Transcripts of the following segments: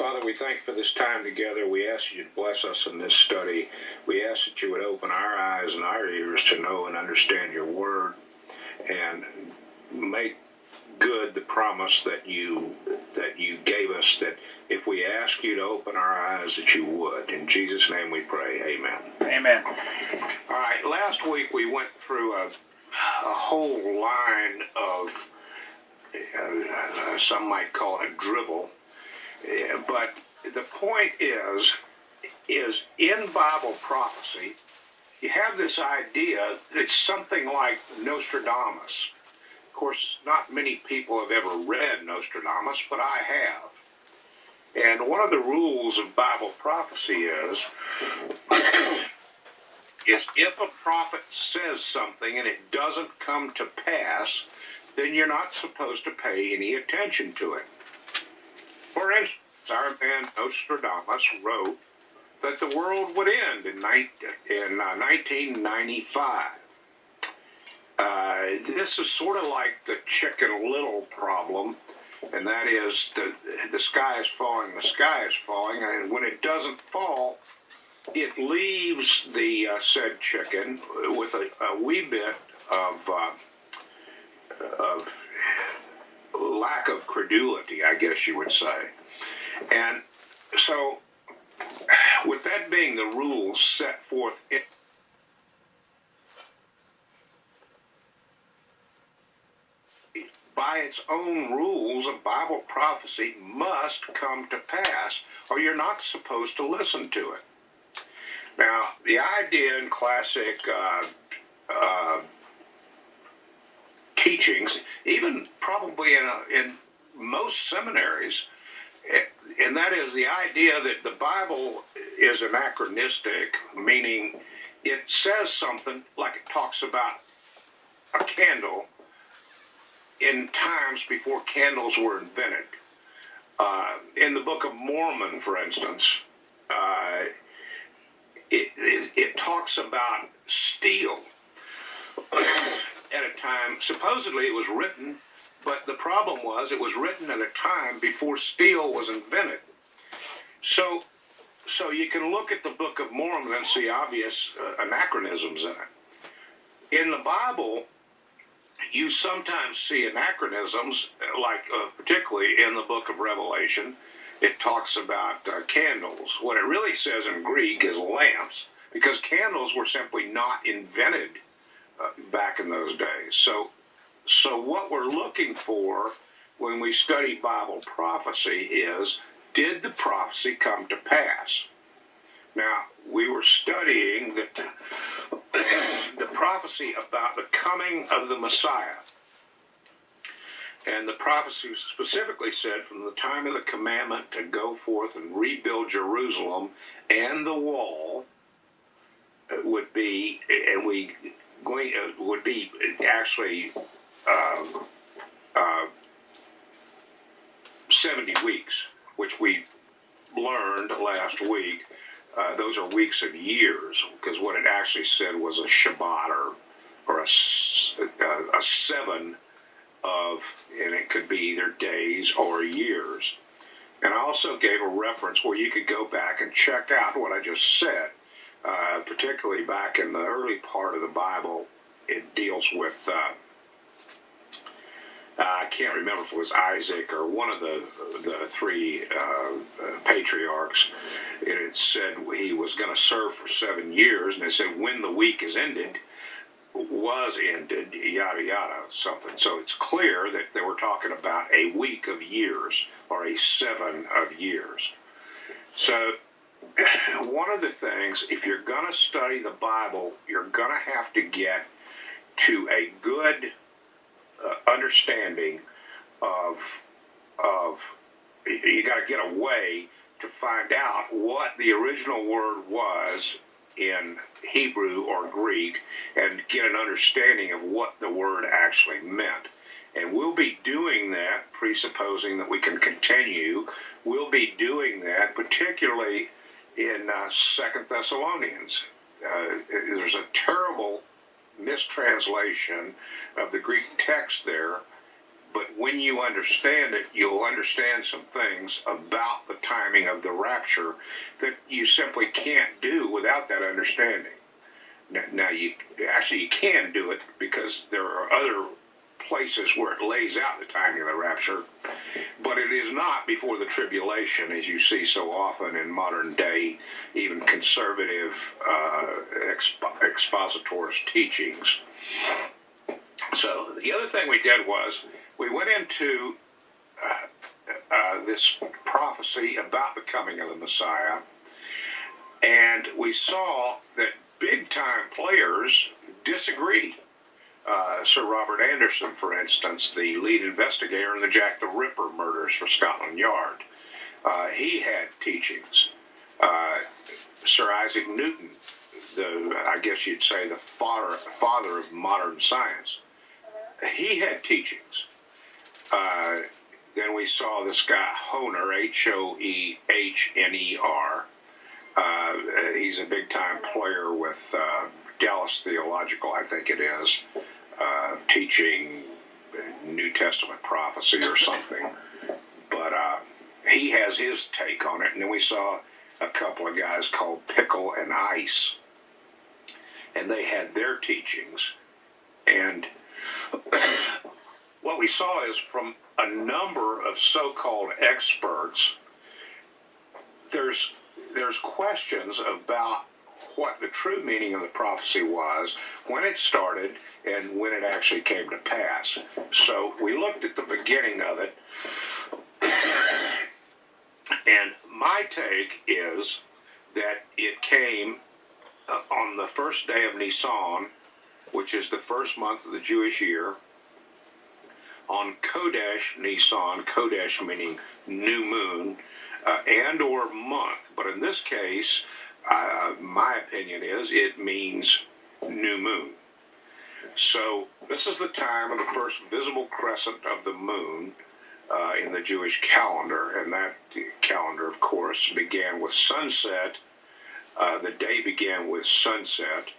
Father, we thank you for this time together. We ask you to bless us in this study. We ask that you would open our eyes and our ears to know and understand your word and make good the promise that you gave us, that if we ask you to open our eyes, that you would. In Jesus' name we pray. Amen. Amen. All right, last week we went through a whole line of, some might call it drivel, but the point is in Bible prophecy, you have this idea that it's something like Nostradamus. Of course, not many people have ever read Nostradamus, but I have. And one of the rules of Bible prophecy is if a prophet says something and it doesn't come to pass, then you're not supposed to pay any attention to it. For instance, our man Nostradamus wrote that the world would end in 1995. This is sort of like the Chicken Little problem, and that is the sky is falling, and when it doesn't fall, it leaves the said chicken with a wee bit of lack of credulity, I guess you would say. And so, with that being the rules set forth by its own rules, a Bible prophecy must come to pass, or you're not supposed to listen to it. Now, the idea in classic teachings, even probably in most seminaries, and that is the idea that the Bible is anachronistic, meaning it says something like it talks about a candle in times before candles were invented. In the Book of Mormon, for instance, it talks about steel at a time, supposedly it was written, but the problem was it was written at a time before steel was invented. So you can look at the Book of Mormon and see obvious anachronisms in it. In the Bible, you sometimes see anachronisms, like particularly in the Book of Revelation. It talks about candles. What it really says in Greek is lamps, because candles were simply not invented back in those days. So what we're looking for when we study Bible prophecy is, did the prophecy come to pass? Now, we were studying the prophecy about the coming of the Messiah. And the prophecy specifically said from the time of the commandment to go forth and rebuild Jerusalem and the wall would be, and would be actually 70 weeks, which we learned last week. Those are weeks of years, because what it actually said was a Shabbat or a 7 of, and it could be either days or years. And I also gave a reference where you could go back and check out what I just said, particularly back in the early part of the Bible. It deals with, I can't remember if it was Isaac or one of the three patriarchs. It said he was going to serve for 7 years, and it said when the week is ended, was ended, yada yada, something. So it's clear that they were talking about a week of years, or a 7 of years. So one of the things, if you're going to study the Bible, you're going to have to get to a good understanding of you got to get a way to find out what the original word was in Hebrew or Greek, and get an understanding of what the word actually meant. And we'll be doing that, presupposing that we can continue. We'll be doing that particularly in 2 Thessalonians. There's a terrible mistranslation of the Greek text there But when you understand it, you'll understand some things about the timing of the rapture that you simply can't do without that understanding. Now you can do it because there are other places where it lays out the timing of the rapture, but it is not before the tribulation, as you see so often in modern day, even conservative expositors' teachings. So the other thing we did was we went into this prophecy about the coming of the Messiah, and we saw that big-time players disagree. Sir Robert Anderson, for instance, the lead investigator in the Jack the Ripper murders for Scotland Yard, he had teachings. Sir Isaac Newton, I guess you'd say the father of modern science, he had teachings. Then we saw this guy Hoehner, Hoehner. He's a big-time player with Dallas Theological, I think it is, teaching New Testament prophecy or something. But he has his take on it. And then we saw a couple of guys called Pickle and Ice, and they had their teachings. And what we saw is from a number of so-called experts, there's questions about what the true meaning of the prophecy was, when it started, and when it actually came to pass. So we looked at the beginning of it, and my take is that it came on the first day of Nisan, which is the first month of the Jewish year, on Kodesh Nisan, Kodesh meaning new moon, and or month. But in this case, my opinion is it means new moon. So this is the time of the first visible crescent of the moon in the Jewish calendar, and that calendar, of course, began with sunset. The day began with sunset,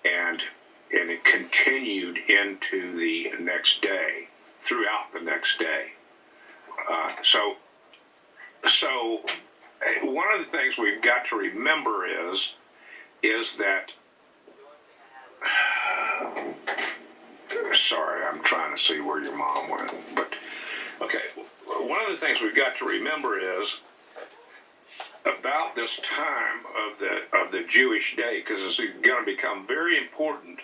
and it continued into the next day, throughout the next day. So one of the things we've got to remember is that, sorry, I'm trying to see where your mom went, but okay, one of the things we've got to remember is about this time of the Jewish day, because it's going to become very important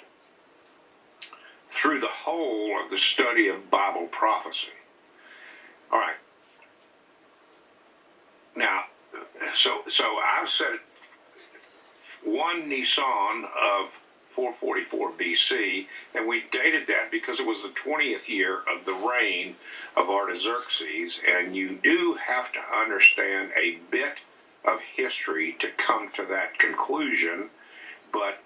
through the whole of the study of Bible prophecy. All right. Now, so I've said 1 Nisan of 444 BC, and we dated that because it was the 20th year of the reign of Artaxerxes, and you do have to understand a bit of history to come to that conclusion. But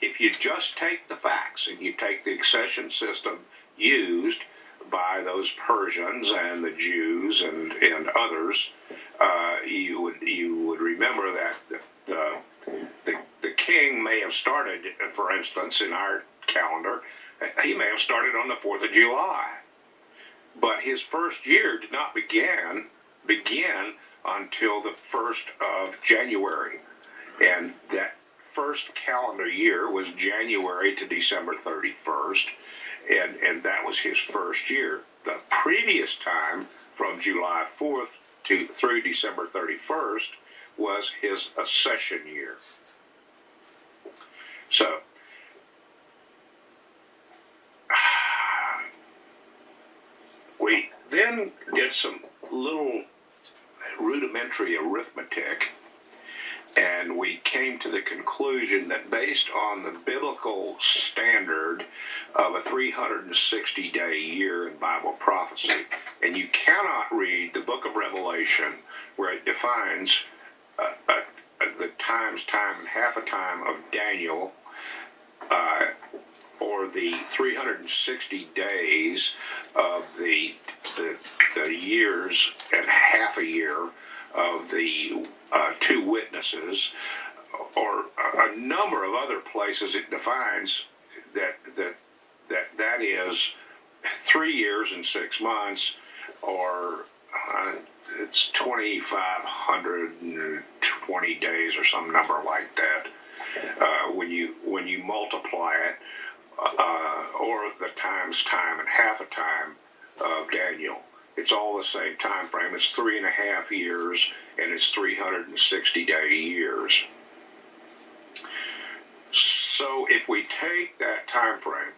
if you just take the facts and you take the accession system used by those Persians and the Jews and others, you would remember that the king may have started, for instance, in our calendar, he may have started on the 4th of July, but his first year did not begin until the 1st of January, and that first calendar year was January to December 31st, and that was his first year. The previous time, from July 4th through December 31st, was his accession year. So, we then did some little rudimentary arithmetic, and we came to the conclusion that based on the biblical standard of a 360-day year in Bible prophecy, and you cannot read the book of Revelation where it defines the time and half a time of Daniel, or the 360 days of the years and half a year of the two witnesses, or a number of other places it defines that is 3 years and 6 months, or it's 2,520 days or some number like that. When you multiply it, or the times time and half a time of Daniel, it's all the same time frame. It's 3.5 years, and it's 360-day years. So if we take that time frame,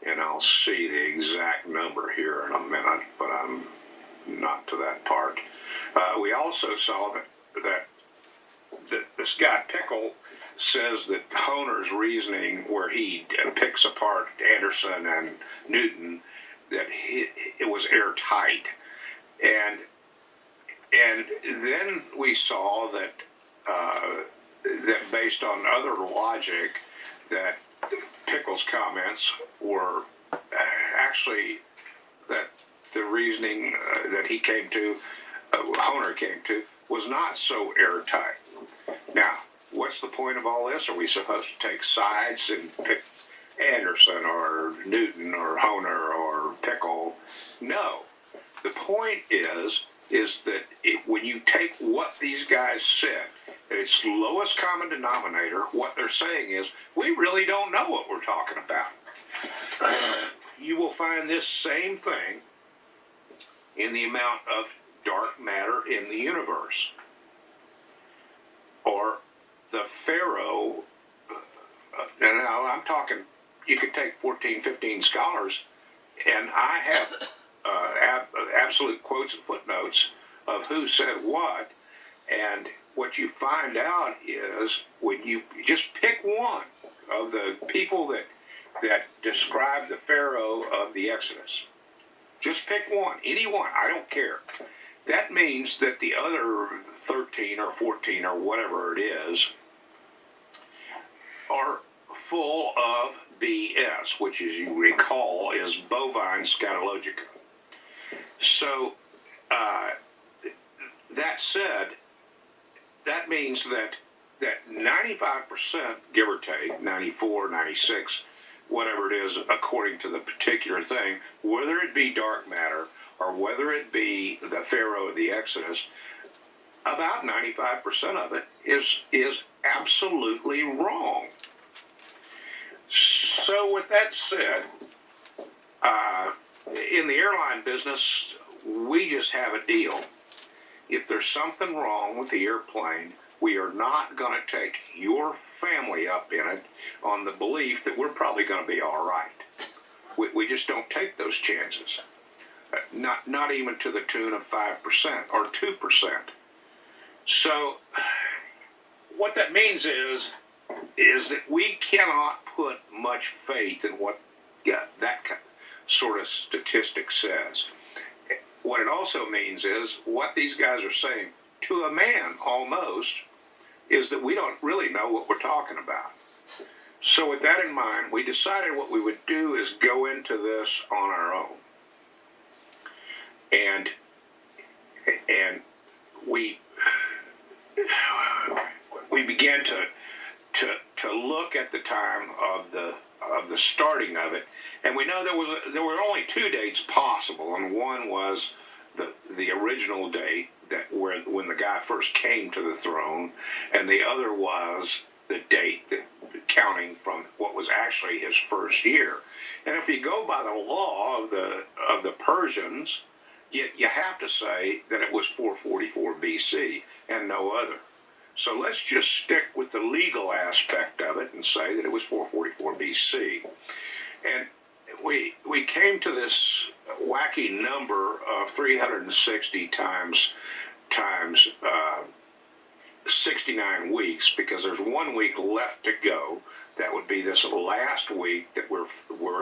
and I'll see the exact number here in a minute, but I'm not to that part. We also saw that this guy Pickle says that Honer's reasoning, where he picks apart Anderson and Newton, that it was airtight, and then we saw that that based on other logic, that Pickle's comments were actually that the reasoning that he came to, Honer came to, was not so airtight. Now, what's the point of all this? Are we supposed to take sides and pick Anderson or Newton or Honer or Pickle? No. The point is that when you take what these guys said, at its lowest common denominator, what they're saying is, we really don't know what we're talking about. You will find this same thing in the amount of dark matter in the universe. Or the Pharaoh, and now I'm talking, you could take 14, 15 scholars, and I have absolute quotes and footnotes of who said what, and what you find out is when you just pick one of the people that describe the Pharaoh of the Exodus, just pick one, any one, I don't care. That means that the other 13 or 14 or whatever it is are full of BS, which, as you recall, is bovine scatologica. So, that said, that means that 95%, give or take, 94, 96, whatever it is, according to the particular thing, whether it be dark matter or whether it be the Pharaoh of the Exodus, about 95% of it is absolutely wrong. So with that said, in the airline business, we just have a deal. If there's something wrong with the airplane, we are not going to take your family up in it on the belief that we're probably going to be all right. We just don't take those chances. Not even to the tune of 5% or 2%. So what that means is that we cannot put much faith in what that sort of statistic says. What it also means is what these guys are saying to a man almost is that we don't really know what we're talking about. So with that in mind, we decided what we would do is go into this on our own. And we began to look at the time of the starting of it, and we know there were only 2 dates possible, and one was the original date when the guy first came to the throne, and the other was the date that counting from what was actually his first year. And if you go by the law of the Persians, you have to say that it was 444 BC and no other. So let's just stick with the legal aspect of it and say that it was 444 BC. And we came to this wacky number of 360 times 69 weeks, because there's 1 week left to go. That would be this last week that we're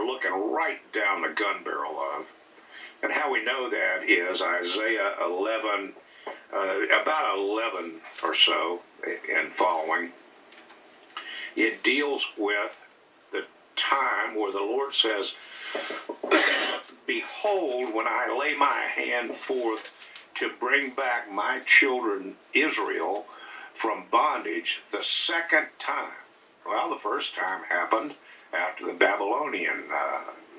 looking right down the gun barrel of. And how we know that is Isaiah 11, about 11 or so and following. It deals with the time where the Lord says, "Behold, when I lay my hand forth to bring back my children Israel from bondage the second time." Well, the first time happened after the Babylonian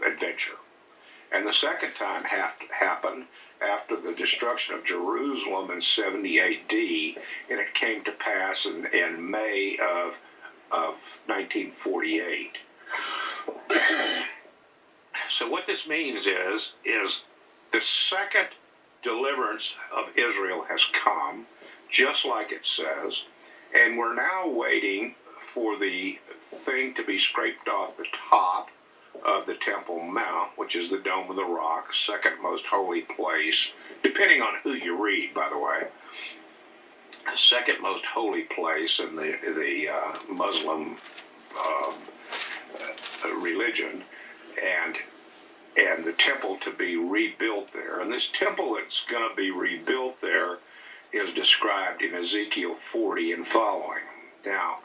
adventure. And the second time happened after the destruction of Jerusalem in 70 A.D., and it came to pass in May of 1948. So what this means is the second deliverance of Israel has come, just like it says, and we're now waiting for the thing to be scraped off the top of the Temple Mount, which is the Dome of the Rock, second most holy place, depending on who you read, by the way. Second most holy place in the Muslim religion, and the temple to be rebuilt there. And this temple that's going to be rebuilt there is described in Ezekiel 40 and following. Now,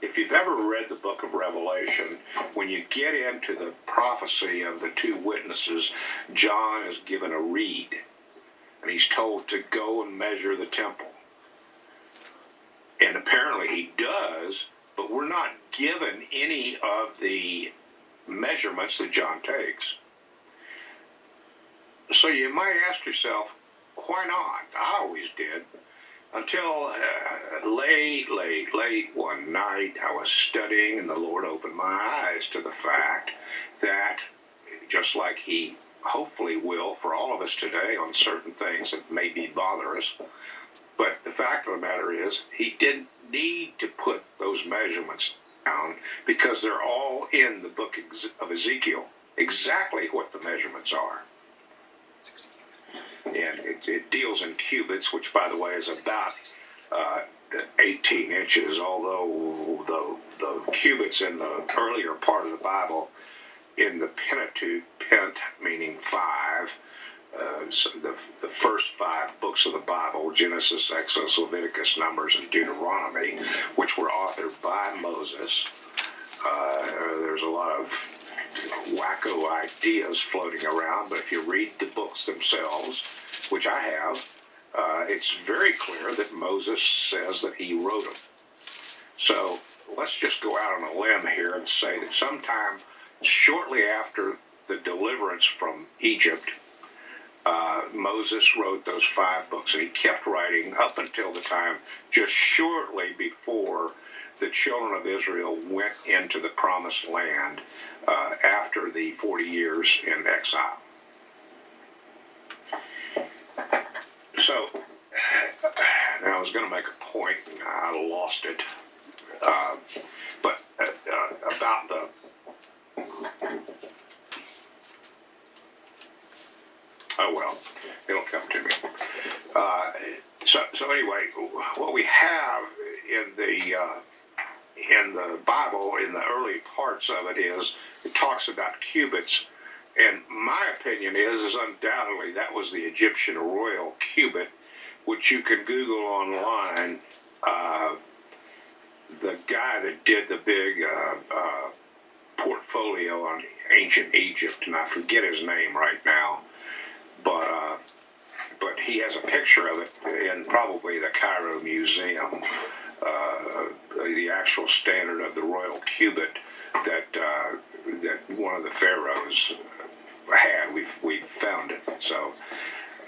if you've ever read the book of Revelation, when you get into the prophecy of the two witnesses, John is given a reed, and he's told to go and measure the temple. And apparently he does, but we're not given any of the measurements that John takes. So you might ask yourself, why not? I always did. Until late one night, I was studying, and the Lord opened my eyes to the fact that, just like He hopefully will for all of us today on certain things that maybe bother us, but the fact of the matter is, He didn't need to put those measurements down because they're all in the book of Ezekiel, exactly what the measurements are. And it deals in cubits, which, by the way, is about 18 inches, although the cubits in the earlier part of the Bible, in the Pentateuch, pent meaning five, so the first five books of the Bible, Genesis, Exodus, Leviticus, Numbers, and Deuteronomy, which were authored by Moses. There's a lot of wacko ideas floating around, but if you read the books themselves, which I have, it's very clear that Moses says that he wrote them. So let's just go out on a limb here and say that sometime shortly after the deliverance from Egypt, Moses wrote those five books, and he kept writing up until the time just shortly before the children of Israel went into the promised land after the 40 years in exile. So, now I was going to make a point, and I lost it, but about the oh well, it'll come to me. So anyway, what we have in the Bible, in the early parts of it, is it talks about cubits, and my opinion is undoubtedly that was the Egyptian royal cubit, which you can Google online. The guy that did the big portfolio on ancient Egypt, and I forget his name right now, but he has a picture of it in probably the Cairo Museum, the actual standard of the royal cubit that one of the pharaohs had. We've found it. So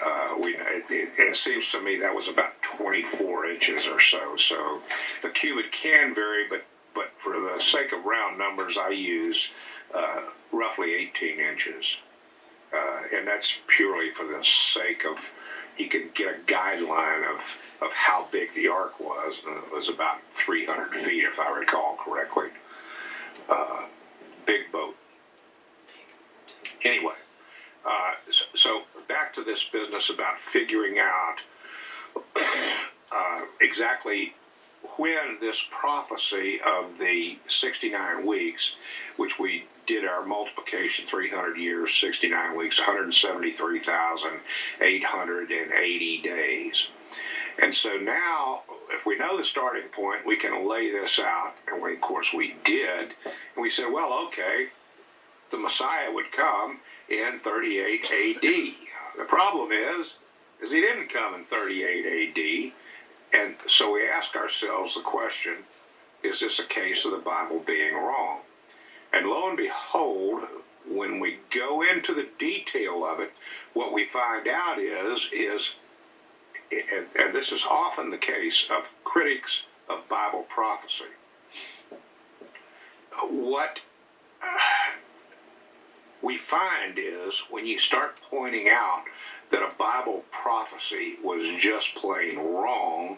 it seems to me that was about 24 inches or so. So the cubit can vary, but for the sake of round numbers, I use roughly 18 inches. And that's purely for the sake of, you can get a guideline of how big the ark was. And it was about 300 feet, if I recall correctly. Big boat. Anyway, so back to this business about figuring out exactly when this prophecy of the 69 weeks, which we did our multiplication, 300 years, 69 weeks, 173,880 days. And so now, if we know the starting point, we can lay this out, and of course we did, and we said, well, okay, the Messiah would come in 38 A.D. The problem is he didn't come in 38 A.D., and so we ask ourselves the question, is this a case of the Bible being wrong? And lo and behold, when we go into the detail of it, what we find out is and this is often the case of critics of Bible prophecy, what we find is when you start pointing out that a Bible prophecy was just plain wrong,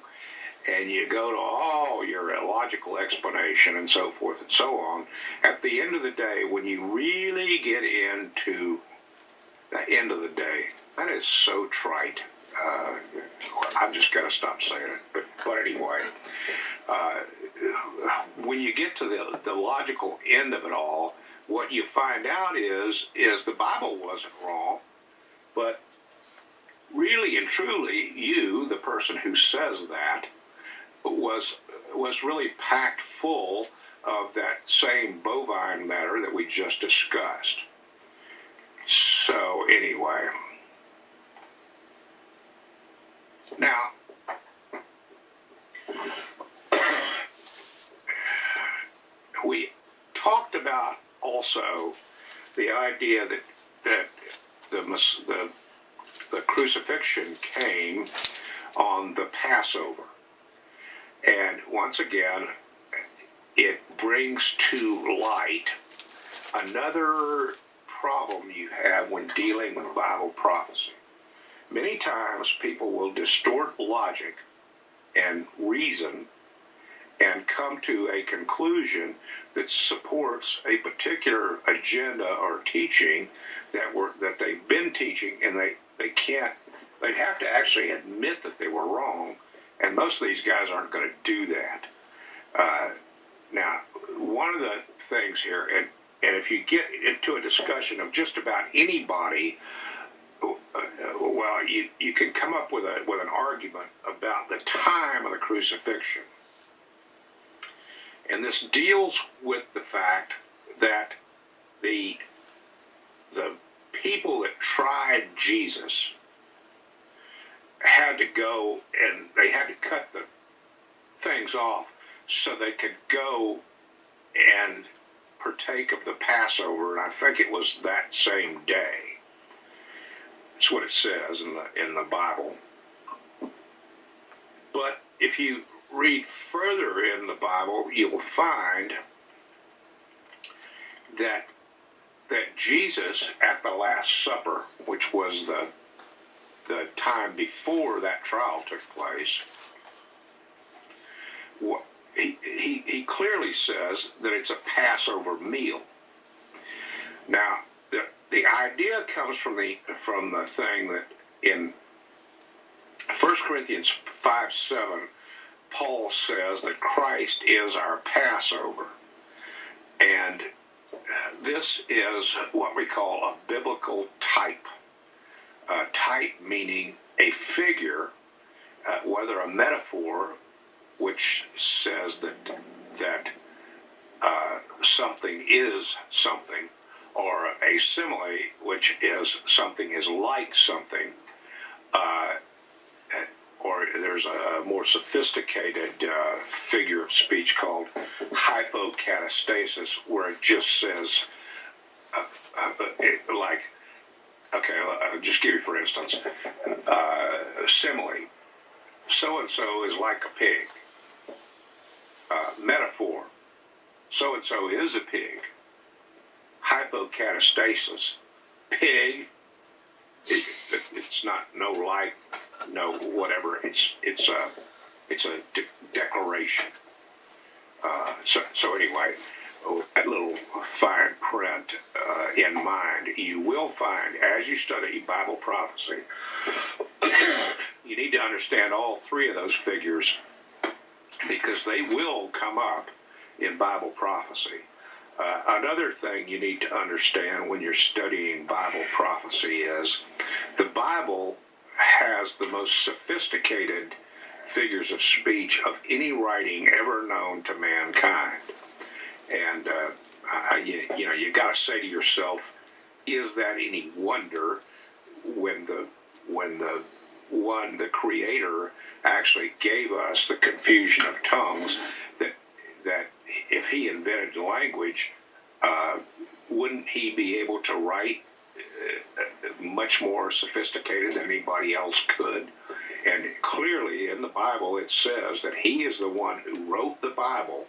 and you go to all your illogical explanation and so forth and so on, at the end of the day, when you really get into the end of the day, that is so trite. I'm just going to stop saying it. But anyway, when you get to the logical end of it all, what you find out is the Bible wasn't wrong, but really and truly, you, the person who says that, was really packed full of that same bovine matter that we just discussed. So anyway, now we talked about also the idea that the crucifixion came on the Passover. And once again, it brings to light another problem you have when dealing with Bible prophecy. Many times people will distort logic and reason and come to a conclusion that supports a particular agenda or teaching that they've been teaching, and they'd have to actually admit that they were wrong. And most of these guys aren't going to do that. Now, one of the things here, and if you get into a discussion of just about anybody, well, you can come up with an argument about the time of the crucifixion. And this deals with the fact that the people that tried Jesus had to go and they had to cut the things off so they could go and partake of the Passover, and I think it was that same day. That's what it says in the Bible. But if you read further in the Bible, you will find that Jesus at the Last Supper, which was the time before that trial took place, he clearly says that it's a Passover meal. Now, the idea comes from the thing that in 1 Corinthians 5:7, Paul says that Christ is our Passover. And this is what we call a biblical type. Type meaning a figure, whether a metaphor, which says that something is something, or a simile, which is something is like something, or there's a more sophisticated figure of speech called hypocatastasis, where it just says, okay, I'll just give you for instance, simile, so-and-so is like a pig. Metaphor, so-and-so is a pig. Hypocatastasis, pig, it's not no like, no whatever, it's a declaration. So anyway, that little fine print in mind, you will find as you study Bible prophecy, you need to understand all three of those figures because they will come up in Bible prophecy. Another thing you need to understand when you're studying Bible prophecy is the Bible has the most sophisticated figures of speech of any writing ever known to mankind. And you got to say to yourself, is that any wonder when the Creator actually gave us the confusion of tongues, that if He invented language, wouldn't he be able to write much more sophisticated than anybody else could? And clearly in the Bible it says that he is the one who wrote the Bible.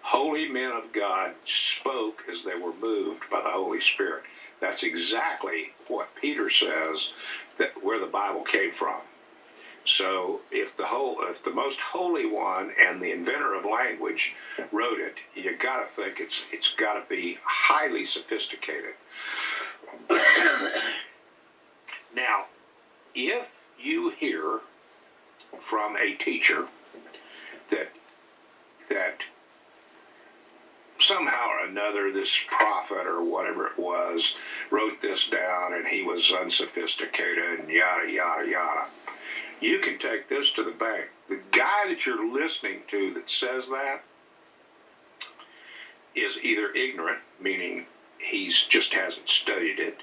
Holy men of God spoke as they were moved by the Holy Spirit. That's exactly what Peter says, that where the Bible came from. So if the most holy one and the inventor of language wrote it, you got to think it's got to be highly sophisticated. Now, if you hear from a teacher that somehow or another this prophet or whatever it was wrote this down and he was unsophisticated and yada, yada, yada, you can take this to the bank. The guy that you're listening to that says that is either ignorant, meaning he's just hasn't studied it,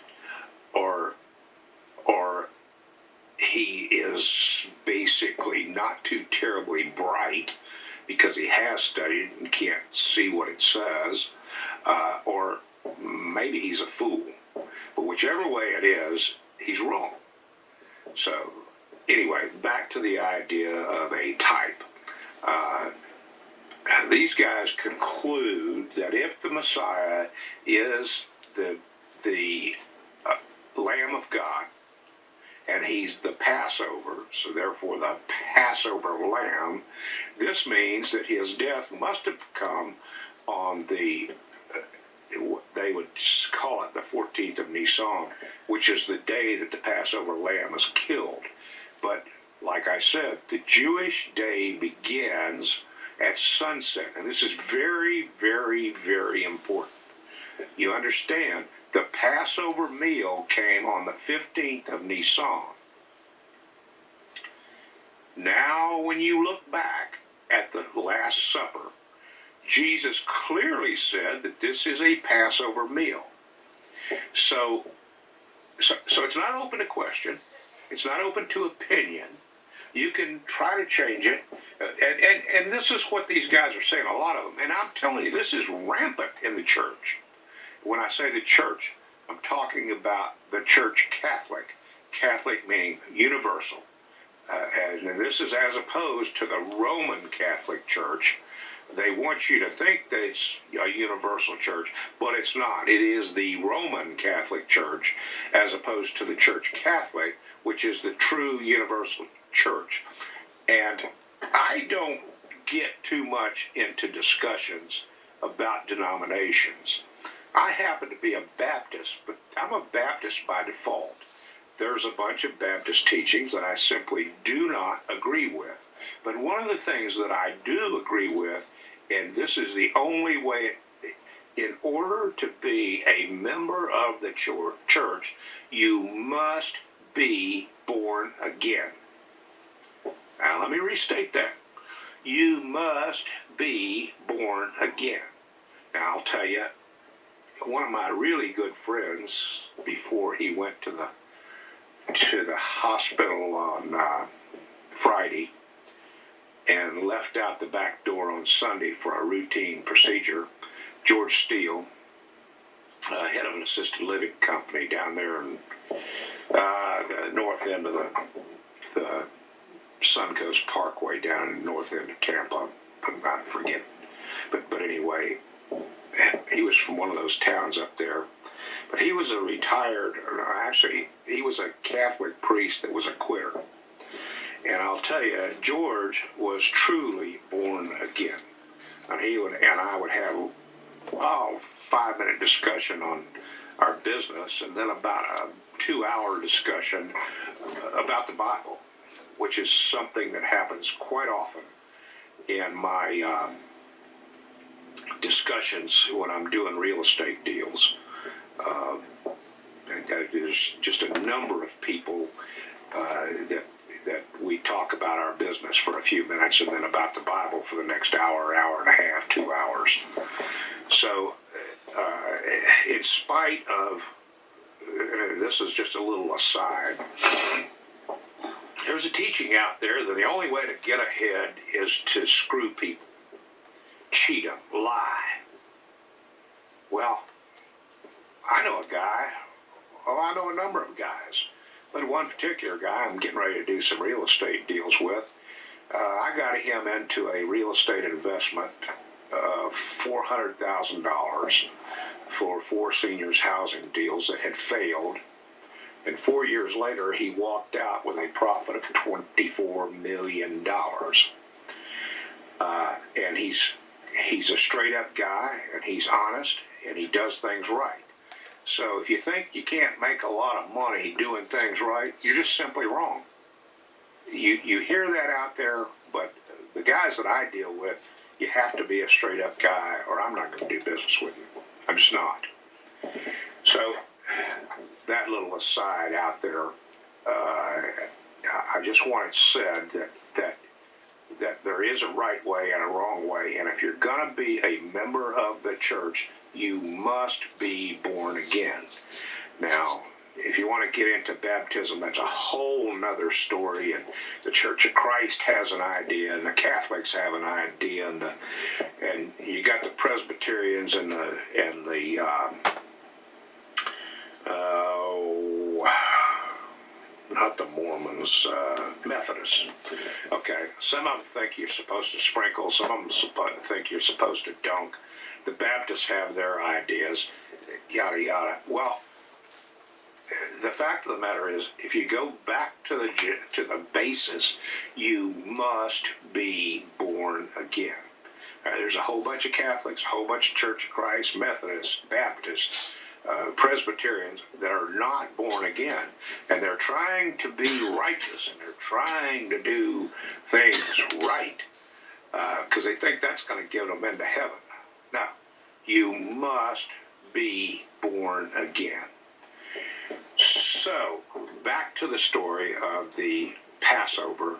or he is basically not too terribly bright because he has studied and can't see what it says, or maybe he's a fool. But whichever way it is, he's wrong. So anyway, back to the idea of a type. These guys conclude that if the Messiah is the Lamb of God, and he's the Passover, so therefore the Passover Lamb, this means that his death must have come on the, they would call it the 14th of Nisan, which is the day that the Passover Lamb is killed. But like I said, the Jewish day begins at sunset, and this is very, very, very important. You understand, the Passover meal came on the 15th of Nisan. Now, when you look back at the Last Supper, Jesus clearly said that this is a Passover meal. So it's not open to question. It's not open to opinion. You can try to change it. And this is what these guys are saying, a lot of them. And I'm telling you, this is rampant in the church. When I say the church, I'm talking about the church Catholic. Catholic meaning universal. And this is as opposed to the Roman Catholic Church. They want you to think that it's a universal church, but it's not. It is the Roman Catholic Church as opposed to the Church Catholic, which is the true universal church. And I don't get too much into discussions about denominations. I happen to be a Baptist, but I'm a Baptist by default. There's a bunch of Baptist teachings that I simply do not agree with. But one of the things that I do agree with, and this is the only way, in order to be a member of the church, you must be born again. Now, let me restate that. You must be born again. Now, I'll tell you, one of my really good friends, before he went to the hospital on Friday and left out the back door on Sunday for a routine procedure, George Steele, head of an assisted living company down there in the north end of the Suncoast Parkway down in the north end of Tampa. I forget. But anyway, he was from one of those towns up there. But he was a retired, actually, he was a Catholic priest that was a quitter. And I'll tell you, George was truly born again. And I would have a 5-minute discussion on our business, and then about a 2-hour discussion about the Bible, which is something that happens quite often in my discussions when I'm doing real estate deals. There's just a number of people that we talk about our business for a few minutes, and then about the Bible for the next hour, hour and a half, 2 hours. So, in spite of, this is just a little aside, there's a teaching out there that the only way to get ahead is to screw people, cheat them, lie. Well, I know a guy, I know a number of guys, but one particular guy I'm getting ready to do some real estate deals with. I got him into a real estate investment of $400,000 for 4 seniors housing deals that had failed. And 4 years later, he walked out with a profit of $24 million. And he's a straight-up guy, and he's honest, and he does things right. So if you think you can't make a lot of money doing things right, you're just simply wrong. You hear that out there, but the guys that I deal with, you have to be a straight-up guy, or I'm not going to do business with you. I'm just not. So that little aside out there, I just want it said that there is a right way and a wrong way, and if you're going to be a member of the church, you must be born again. Now, if you want to get into baptism, that's a whole nother story, and the Church of Christ has an idea, and the Catholics have an idea, and you got the Presbyterians and the not the Mormons, Methodists. Okay, some of them think you're supposed to sprinkle, some of them think you're supposed to dunk. The Baptists have their ideas, yada yada. Well, the fact of the matter is, if you go back to the basis, you must be born again. There's a whole bunch of Catholics, a whole bunch of Church of Christ, Methodists, Baptists, Presbyterians that are not born again, and they're trying to be righteous, and they're trying to do things right because they think that's going to get them into heaven. Now, you must be born again. So, back to the story of the Passover.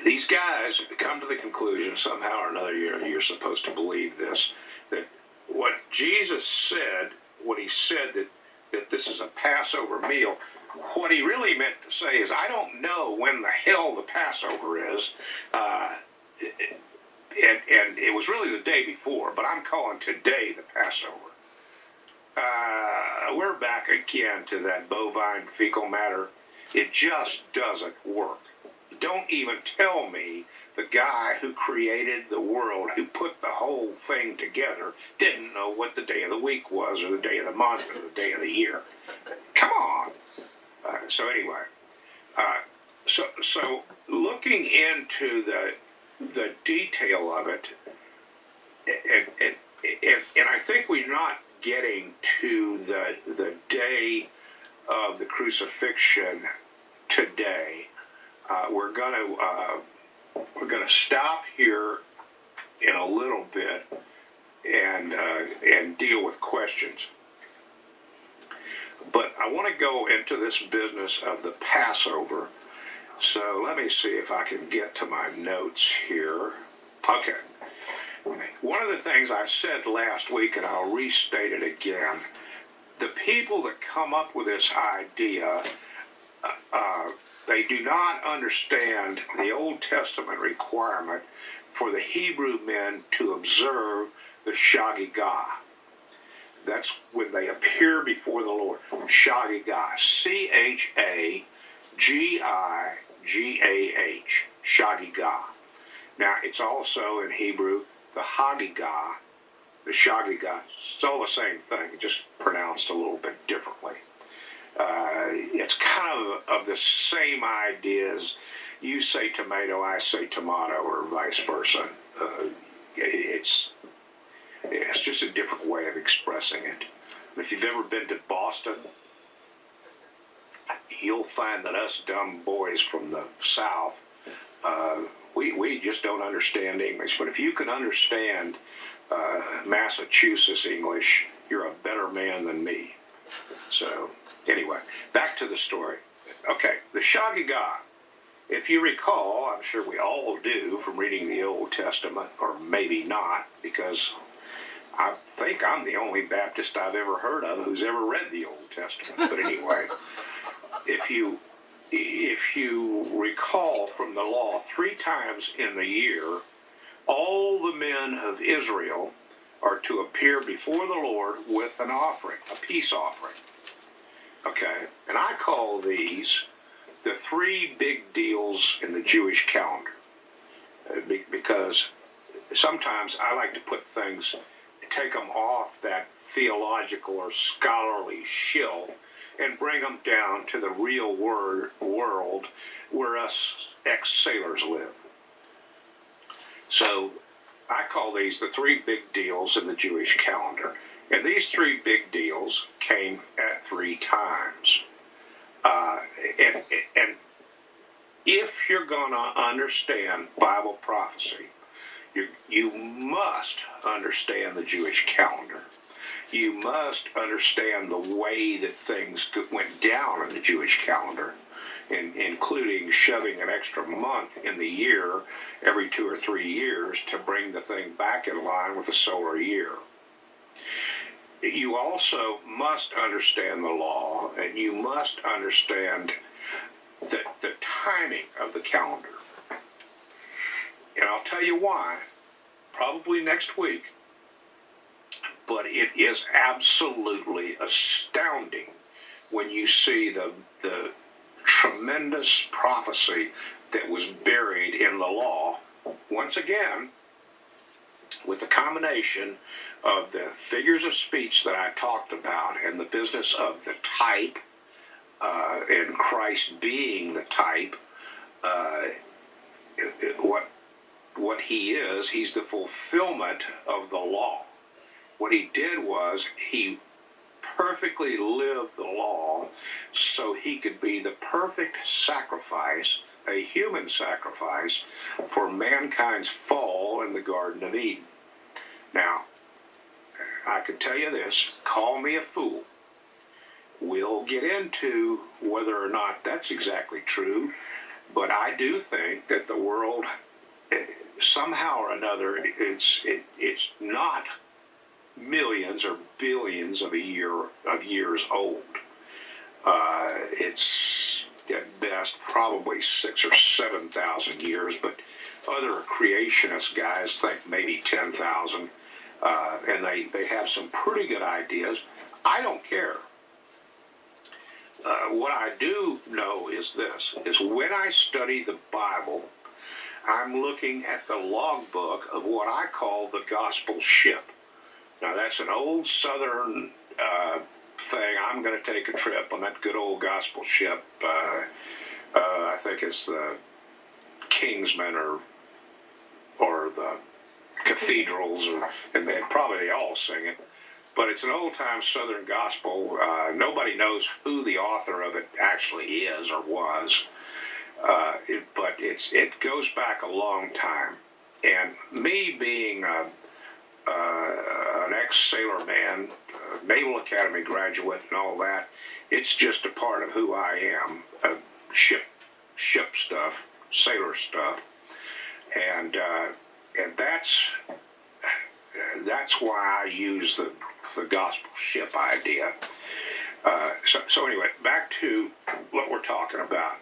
These guys come to the conclusion, somehow or another, you're supposed to believe this, that what Jesus said, when he said that this is a Passover meal, what he really meant to say is, I don't know when the hell the Passover is, and it was really the day before, but I'm calling today the Passover. We're back again to that bovine fecal matter. It just doesn't work. Don't even tell me the guy who created the world, who put the whole thing together, didn't know what the day of the week was, or the day of the month, or the day of the year. Come on. So anyway, so looking into the detail of it, and I think we're not getting to the day of the crucifixion today. We're gonna stop here in a little bit and deal with questions. But I want to go into this business of the Passover. So let me see if I can get to my notes here. Okay. One of the things I said last week, and I'll restate it again, the people that come up with this idea, they do not understand the Old Testament requirement for the Hebrew men to observe the Shagigah. That's when they appear before the Lord. Shagigah. C-H-A-G-I-G-A-H. Shagigah. Now, it's also in Hebrew the Hagigah, the Shagigah. It's all the same thing, just pronounced a little bit differently. It's kind of the same ideas. You say tomato, I say tomato, or vice versa. It's just a different way of expressing it. If you've ever been to Boston, you'll find that us dumb boys from the South, we just don't understand English. But if you can understand Massachusetts English, you're a better man than me. So, anyway, back to the story. Okay, the Shagigah. If you recall, I'm sure we all do from reading the Old Testament, or maybe not, because I think I'm the only Baptist I've ever heard of who's ever read the Old Testament. But anyway, if you recall from the law, 3 times in the year, all the men of Israel are to appear before the Lord with an offering, a peace offering. Okay? And I call these the three big deals in the Jewish calendar. Because sometimes I like to put things, take them off that theological or scholarly shelf and bring them down to the real world where us ex-sailors live. So I call these the three big deals in the Jewish calendar. And these three big deals came at three times. And if you're going to understand Bible prophecy, you must understand the Jewish calendar. You must understand the way that things went down in the Jewish calendar, including shoving an extra month in the year every 2 or 3 years to bring the thing back in line with the solar year. You also must understand the law, and you must understand the timing of the calendar. And I'll tell you why, probably next week. But it is absolutely astounding when you see the tremendous prophecy that was buried in the law, once again, with the combination of the figures of speech that I talked about and the business of the type, and Christ being the type. What he is, he's the fulfillment of the law. What he did was he perfectly lived the law so he could be the perfect sacrifice, a human sacrifice, for mankind's fall in the Garden of Eden. Now, I can tell you this, call me a fool. We'll get into whether or not that's exactly true, but I do think that the world, somehow or another, it's not millions or billions of years old. It's at best probably 6,000 or 7,000 years, but other creationist guys think maybe 10,000, and they have some pretty good ideas. I don't care. What I do know is this, is when I study the Bible, I'm looking at the logbook of what I call the gospel ship. Now, that's an old Southern thing. I'm going to take a trip on that good old gospel ship. I think it's the Kingsmen or the Cathedrals, and they all sing it. But it's an old-time Southern gospel. Nobody knows who the author of it actually is or was. But it goes back a long time. And me being an ex-sailor man, Naval Academy graduate and all that, it's just a part of who I am. Ship stuff, sailor stuff. And that's why I use the gospel ship idea. So anyway, back to what we're talking about.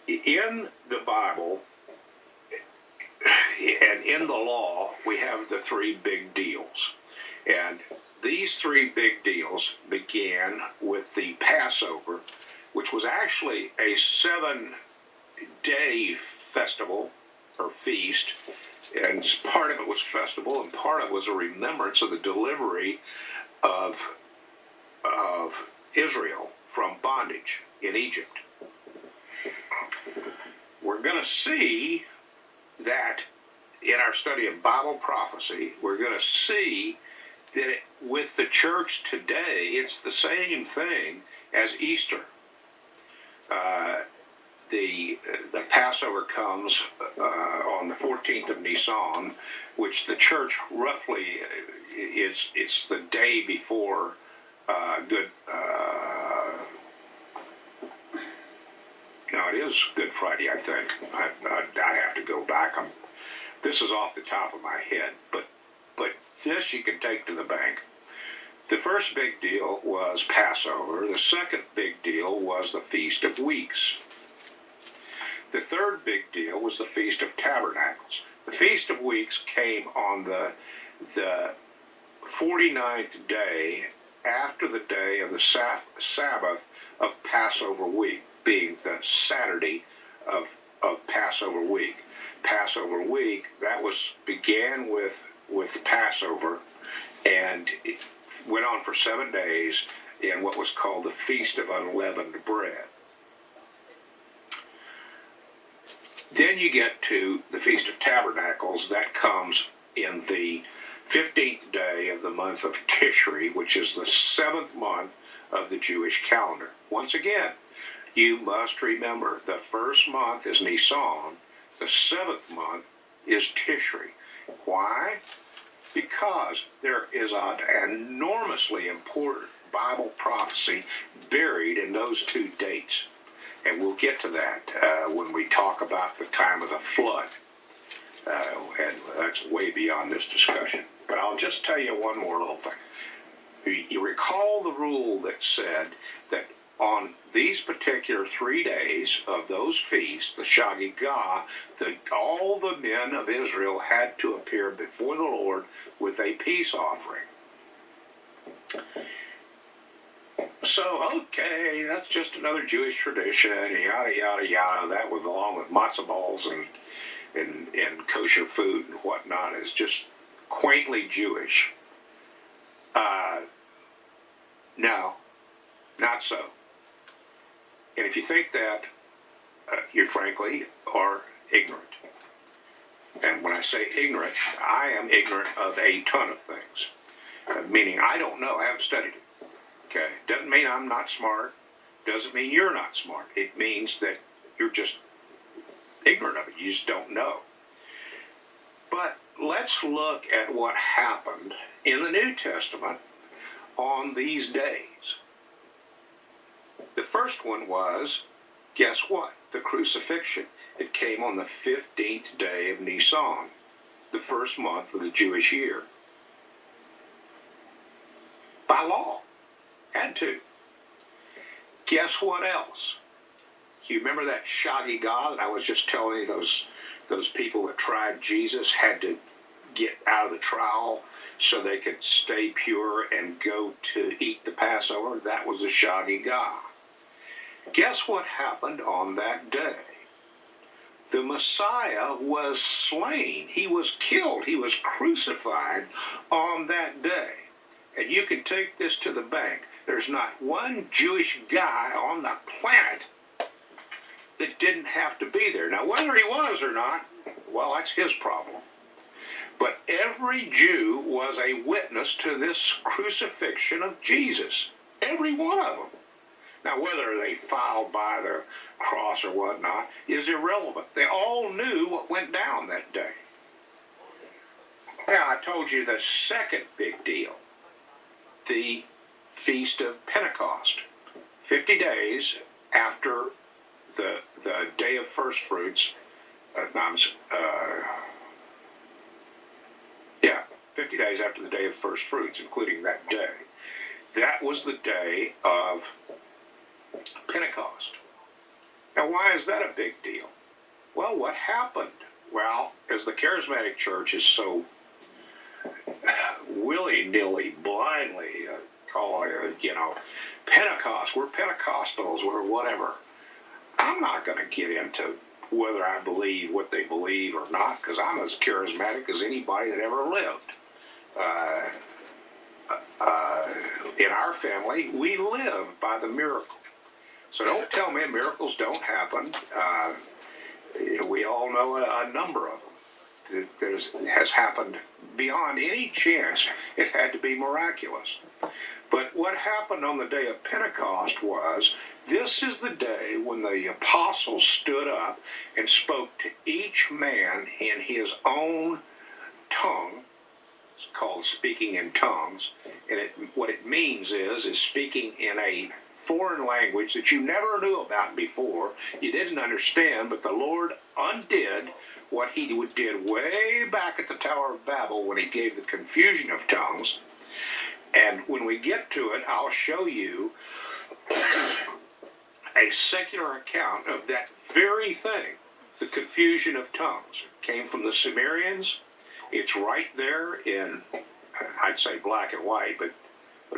In the Bible and in the law, we have the three big deals. And these three big deals began with the Passover, which was actually a 7-day festival or feast. And part of it was festival, and part of it was a remembrance of the delivery of Israel from bondage in Egypt. We're going to see that in our study of Bible prophecy, we're going to see that with the church today, it's the same thing as Easter. The Passover comes on the 14th of Nisan, which the church roughly it's the day before it is Good Friday, I think. I have to go back. This is off the top of my head, but this you can take to the bank. The first big deal was Passover. The second big deal was the Feast of Weeks. The third big deal was the Feast of Tabernacles. The Feast of Weeks came on the 49th day after the day of the Sabbath of Passover week, being the Saturday of Passover week. Passover week, that began with Passover, and it went on for 7 days in what was called the Feast of Unleavened Bread. Then you get to the Feast of Tabernacles. That comes in the 15th day of the month of Tishri, which is the 7th month of the Jewish calendar. Once again, you must remember the first month is Nisan, the 7th month is Tishri. Why? Because there is an enormously important Bible prophecy buried in those two dates. And we'll get to that when we talk about the time of the flood. And that's way beyond this discussion. But I'll just tell you one more little thing. You recall the rule that said that on these particular 3 days of those feasts, the Shagigah, all the men of Israel had to appear before the Lord with a peace offering. So, okay, that's just another Jewish tradition, yada, yada, yada. That was along with matzo balls and kosher food and whatnot is just quaintly Jewish. No, not so. And if you think that, you frankly are ignorant. And when I say ignorant, I am ignorant of a ton of things. Meaning I don't know, I haven't studied it. Okay? Doesn't mean I'm not smart. Doesn't mean you're not smart. It means that you're just ignorant of it. You just don't know. But let's look at what happened in the New Testament on these days. The first one was, guess what? The crucifixion. It came on the 15th day of Nisan, the first month of the Jewish year. By law. Had to. Guess what else? You remember that Shagigah that I was just telling you, those people that tried Jesus had to get out of the trial so they could stay pure and go to eat the Passover? That was the Shagigah. Guess what happened on that day? The Messiah was slain. He was killed. He was crucified on that day. And you can take this to the bank. There's not one Jewish guy on the planet that didn't have to be there. Now, whether he was or not, well, that's his problem. But every Jew was a witness to this crucifixion of Jesus. Every one of them. Now, whether they filed by the cross or whatnot is irrelevant. They all knew what went down that day. Now, I told you the second big deal, the Feast of Pentecost. 50 days after the day of first fruits, 50 days after the day of first fruits, including that day. That was the day of Pentecost. Now, why is that a big deal? Well, what happened? Well, as the charismatic church is so willy-nilly, blindly calling it, Pentecost, we're Pentecostals, we're whatever. I'm not going to get into whether I believe what they believe or not, because I'm as charismatic as anybody that ever lived. In our family, we live by the miracle. So don't tell me miracles don't happen. We all know a number of them. That has happened beyond any chance. It had to be miraculous. But what happened on the day of Pentecost was, this is the day when the apostles stood up and spoke to each man in his own tongue. It's called speaking in tongues. And what it means is speaking in a foreign language that you never knew about before, you didn't understand, but the Lord undid what he did way back at the Tower of Babel when he gave the confusion of tongues. And when we get to it, I'll show you a secular account of that very thing, the confusion of tongues. It came from the Sumerians. It's right there in I'd say black and white, but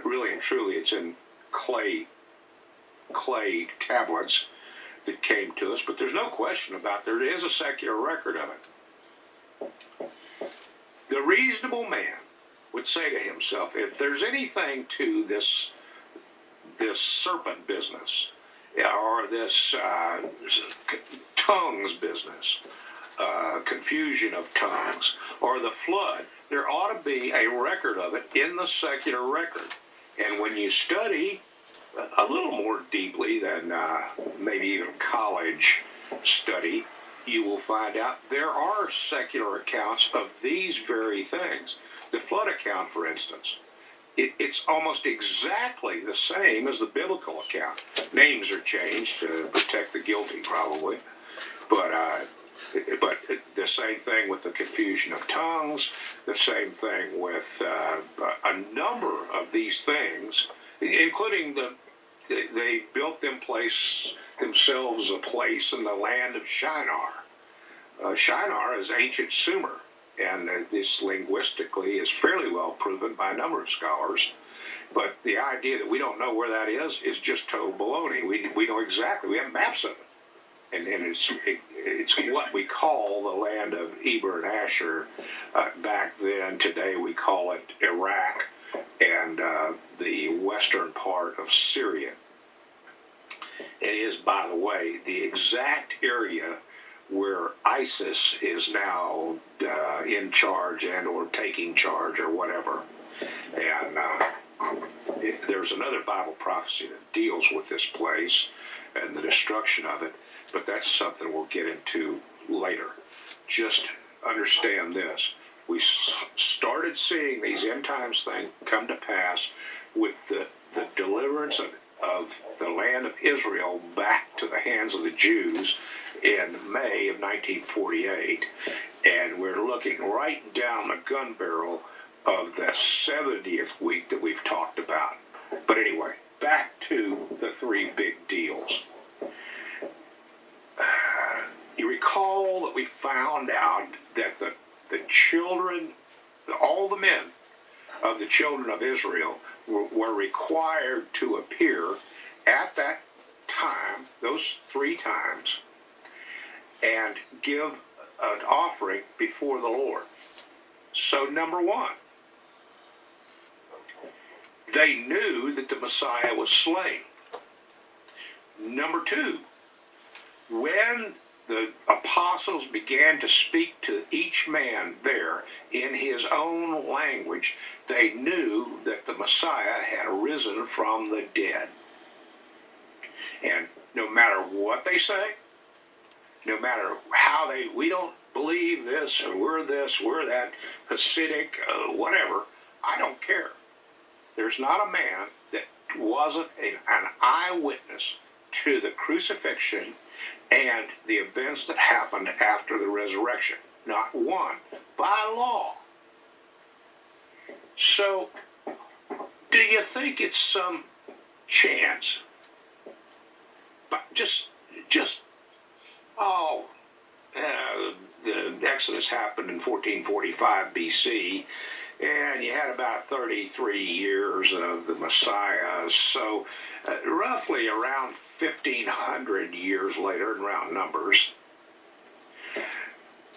really and truly it's in clay tablets that came to us. But there's no question about there is a secular record of it. The reasonable man would say to himself, if there's anything to this serpent business, or this tongues business, confusion of tongues, or the flood, there ought to be a record of it in the secular record. And when you study a little more deeply than maybe even college study, you will find out there are secular accounts of these very things. The flood account, for instance, it's almost exactly the same as the biblical account. Names are changed to protect the guilty, probably, but the same thing with the confusion of tongues, the same thing with a number of these things, including they built themselves a place in the land of Shinar. Shinar is ancient Sumer, and this linguistically is fairly well proven by a number of scholars. But the idea that we don't know where that is just total baloney. We know exactly. We have maps of it. And it's what we call the land of Eber and Asher back then. Today we call it Iraq and the western part of Syria. It is, by the way, the exact area where ISIS is now in charge and or taking charge or whatever. And there's another Bible prophecy that deals with this place and the destruction of it, but that's something we'll get into later. Just understand this. We started seeing these end times things come to pass with the deliverance of the land of Israel back to the hands of the Jews in May of 1948, and we're looking right down the gun barrel of the 70th week that we've talked about. But anyway, back to the three big deals. You recall that we found out that the children, all the men of the children of Israel were required to appear at that time, those 3 times, and give an offering before the Lord. So number 1, they knew that the Messiah was slain. Number 2, when the apostles began to speak to each man there in his own language, they knew that the Messiah had arisen from the dead. And no matter what they say, no matter how we don't believe this, or we're that, Hasidic, whatever, I don't care. There's not a man that wasn't an eyewitness to the crucifixion and the events that happened after the resurrection. Not one, by law. So, do you think it's some chance? But the Exodus happened in 1445 BC, and you had about 33 years of the Messiah, so roughly around 1,500 years later, in round numbers,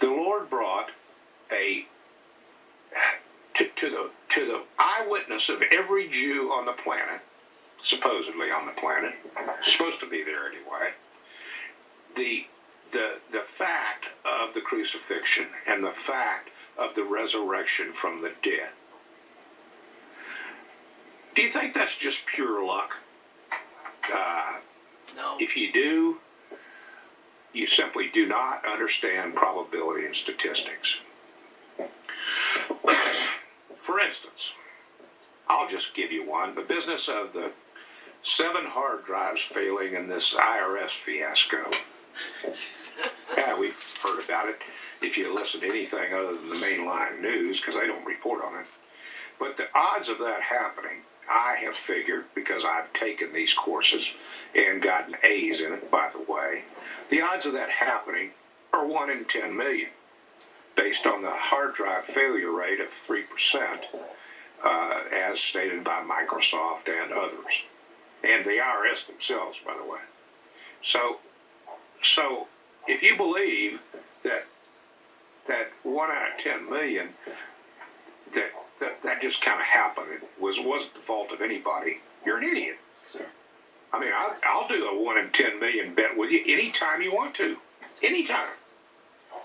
the Lord brought to the eyewitness of every Jew on the planet, supposedly on the planet, supposed to be there anyway, the fact of the crucifixion and the fact of the resurrection from the dead. Do you think that's just pure luck? No. If you do, you simply do not understand probability and statistics. For instance, I'll just give you one. The business of the 7 hard drives failing in this IRS fiasco. Yeah, we've heard about it if you listen to anything other than the mainline news, because they don't report on it. But the odds of that happening, I have figured, because I've taken these courses and gotten A's in it, by the way, the odds of that happening are 1 in 10 million, based on the hard drive failure rate of 3%. as stated by Microsoft and others, and the IRS themselves, by the way. So if you believe that 1 out of 10 million, that just kind of happened, it wasn't the fault of anybody, you're an idiot. Sure. I mean, I'll do a 1 in 10 million bet with you anytime you want to. Anytime.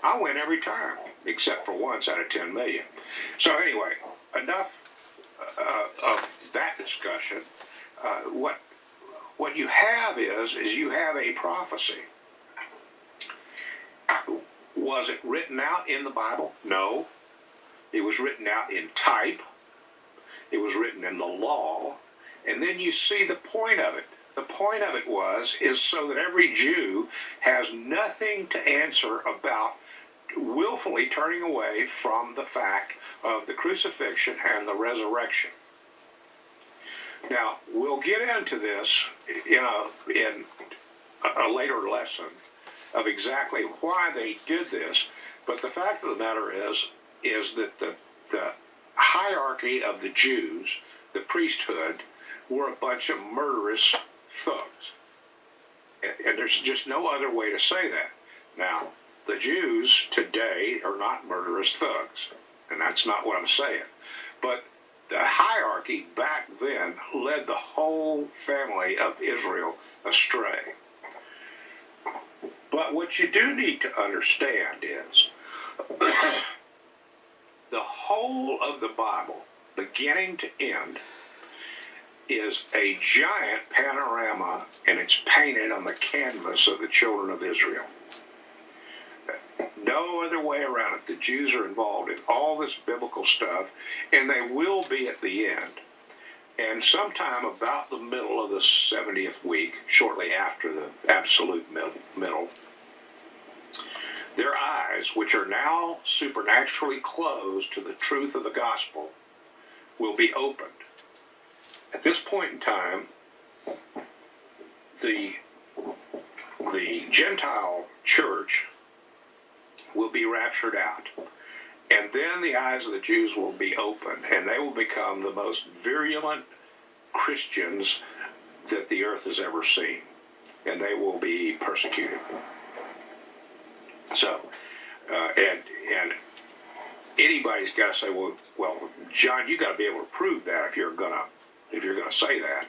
I win every time, except for once out of 10 million. So anyway, enough of that discussion. What you have is you have a prophecy. Was it written out in the Bible? No. It was written out in type. It was written in the law. And then you see the point of it. The point of it is so that every Jew has nothing to answer about willfully turning away from the fact of the crucifixion and the resurrection. Now, we'll get into this in a later lesson of exactly why they did this, but the fact of the matter is that the hierarchy of the Jews, the priesthood, were a bunch of murderous thugs. And there's just no other way to say that. Now, the Jews today are not murderous thugs, and that's not what I'm saying. But the hierarchy back then led the whole family of Israel astray. But what you do need to understand is the whole of the Bible, beginning to end, is a giant panorama, and it's painted on the canvas of the children of Israel. No other way around it. The Jews are involved in all this biblical stuff, and they will be at the end. And sometime about the middle of the 70th week, shortly after the absolute middle, their eyes, which are now supernaturally closed to the truth of the gospel, will be opened. At this point in time, the Gentile church will be raptured out. And then the eyes of the Jews will be opened, and they will become the most virulent Christians that the earth has ever seen. And they will be persecuted. So, and anybody's got to say, well, John, you got to be able to prove that if you're gonna say that.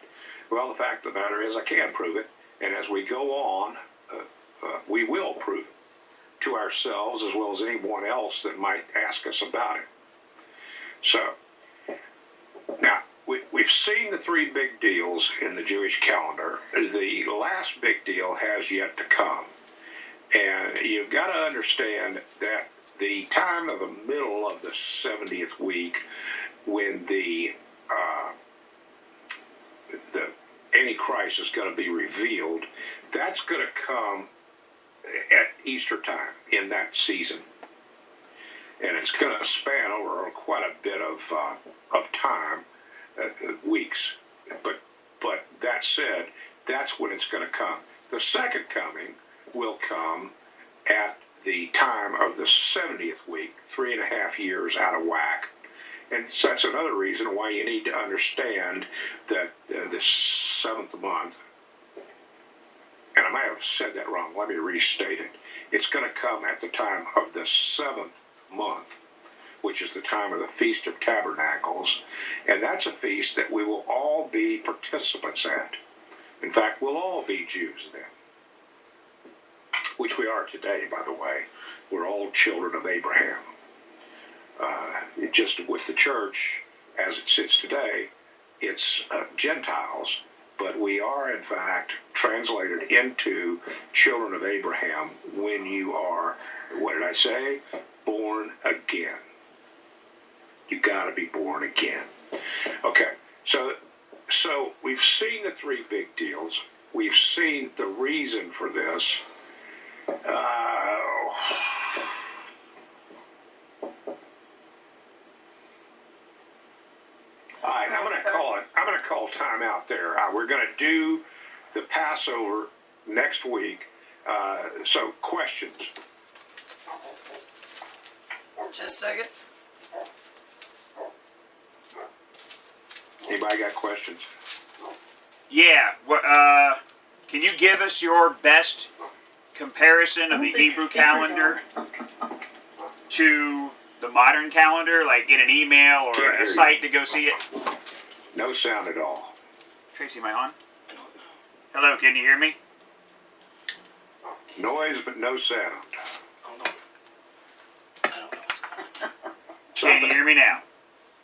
Well, the fact of the matter is, I can prove it, and as we go on, we will prove it to ourselves as well as anyone else that might ask us about it. So, now, we've seen the three big deals in the Jewish calendar. The last big deal has yet to come. And you've got to understand that the time of the middle of the 70th week, when the Antichrist is going to be revealed, that's going to come at Easter time in that season. And it's going to span over quite a bit of time, weeks. But that said, that's when it's going to come. The second coming will come at the time of the 70th week, 3.5 years out of whack. And that's another reason why you need to understand that this 7th month, and I might have said that wrong, let me restate it. It's going to come at the time of the 7th month, which is the time of the Feast of Tabernacles, and that's a feast that we will all be participants at. In fact, we'll all be Jews then, which we are today, by the way. We're all children of Abraham. Just with the church, as it sits today, it's Gentiles, but we are, in fact, translated into children of Abraham when you are, what did I say? Born again. You got to be born again. Okay, so we've seen the three big deals. We've seen the reason for this. All right, I'm going to call time out there. We're going to do the Passover next week. So questions. Just a second. Anybody got questions? Yeah. Can you give us your best comparison of the Hebrew calendar to the modern calendar, like in an email or a site to go see it? No sound at all. Tracy, am I on? Hello, can you hear me? Noise, but no sound. Hold on. I don't know what's going on. Can you hear me now?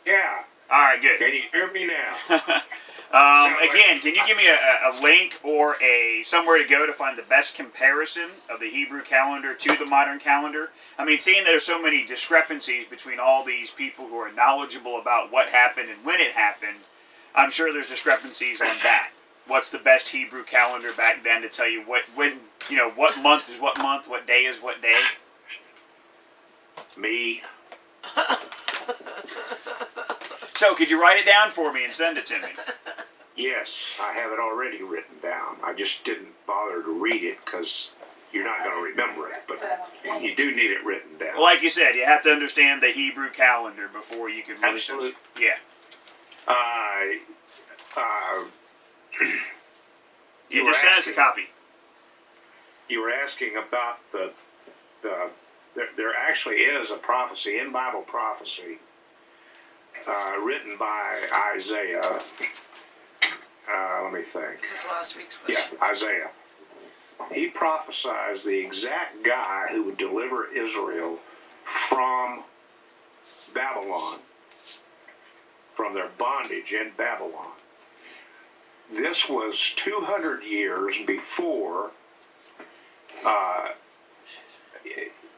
Yeah. All right, good. Can you hear me now? Again, can you give me a link or somewhere to go to find the best comparison of the Hebrew calendar to the modern calendar? I mean, seeing there's so many discrepancies between all these people who are knowledgeable about what happened and when it happened, I'm sure there's discrepancies on that. What's the best Hebrew calendar back then to tell you what month is what month, what day is what day? Me. So, could you write it down for me and send it to me? Yes, I have it already written down. I just didn't bother to read it because you're not going to remember it, but you do need it written down. Well, like you said, you have to understand the Hebrew calendar before you can really... Absolutely. Yeah. You Just send us a copy. You were asking about there actually is a prophecy, in Bible prophecy, written by Isaiah. Let me think. Is this last week's question? Yeah, Isaiah. He prophesies the exact guy who would deliver Israel from Babylon, from their bondage in Babylon. This was 200 years before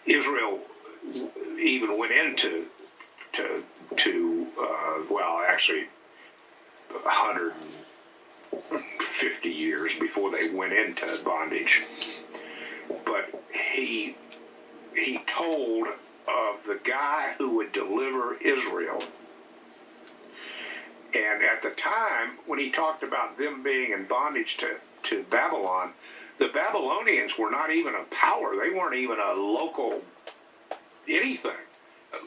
Israel even went into well, actually 150 years before they went into bondage. But he told of the guy who would deliver Israel. And at the time, when he talked about them being in bondage to Babylon, the Babylonians were not even a power. They weren't even a local anything.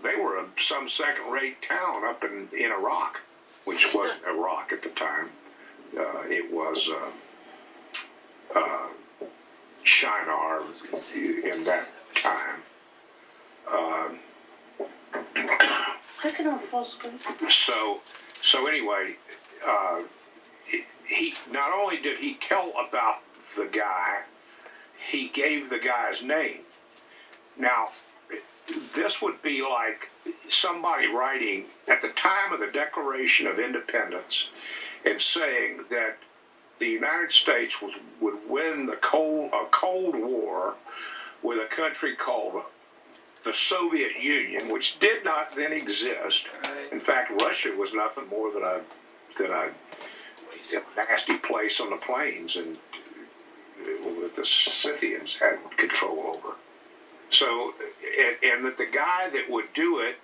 They were some second-rate town up in Iraq, which wasn't Iraq at the time. It was Shinar in that time. I can have full screen. So anyway, he not only did he tell about the guy, he gave the guy's name. Now, this would be like somebody writing at the time of the Declaration of Independence and saying that the United States would win a Cold War with a country called the Soviet Union, which did not then exist. Right. In fact, Russia was nothing more than a nasty place on the plains, and that the Scythians had control over. So, and that the guy that would do it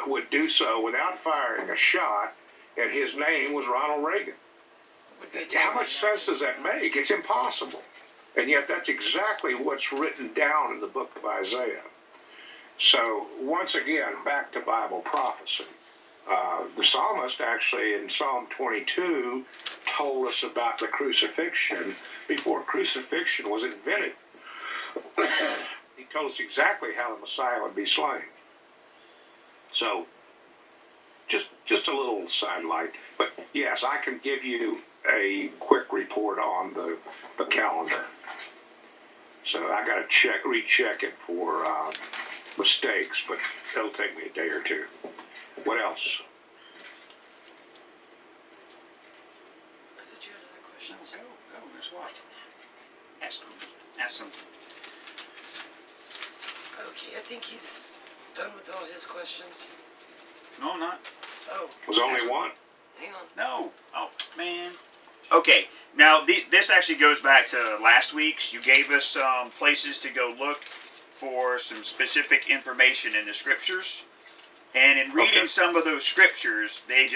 would do so without firing a shot, and his name was Ronald Reagan. How much sense does that make? It's impossible. And yet that's exactly what's written down in the book of Isaiah. So, once again, back to Bible prophecy. The psalmist actually in Psalm 22 told us about the crucifixion before crucifixion was invented. He told us exactly how the Messiah would be slain. So, just a little sidelight. But yes, I can give you a quick report on the calendar. So I got to recheck it for mistakes, but it'll take me a day or two. What else? I thought you had other questions. Go, there's what? Ask something. Okay, I think he's done with all his questions. No, I'm not. Oh. Was only one? Hang on. No. Oh, man. Okay, now this actually goes back to last week's. You gave us some places to go look for some specific information in the scriptures. And in reading some of those scriptures, they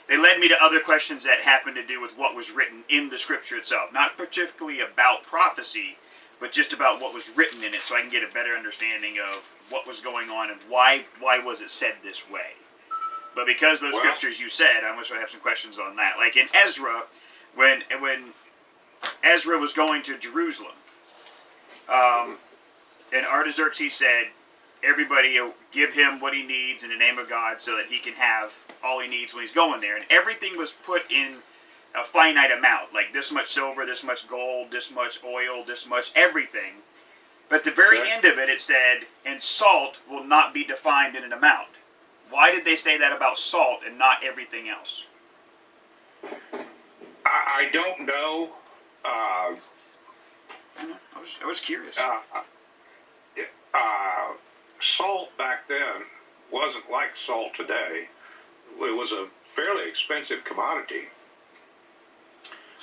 led me to other questions that happened to do with what was written in the scripture itself. Not particularly about prophecy, but just about what was written in it, so I can get a better understanding of what was going on and why was it said this way. But because those Well- scriptures you said, I must have some questions on that. Like in Ezra, when Ezra was going to Jerusalem, and Artaxerxes said, everybody give him what he needs in the name of God so that he can have all he needs when he's going there. And everything was put in a finite amount, like this much silver, this much gold, this much oil, this much everything. But at the very end of it, it said, and salt will not be defined in an amount. Why did they say that about salt and not everything else? I don't know. I was curious. Salt back then wasn't like salt today. It was a fairly expensive commodity,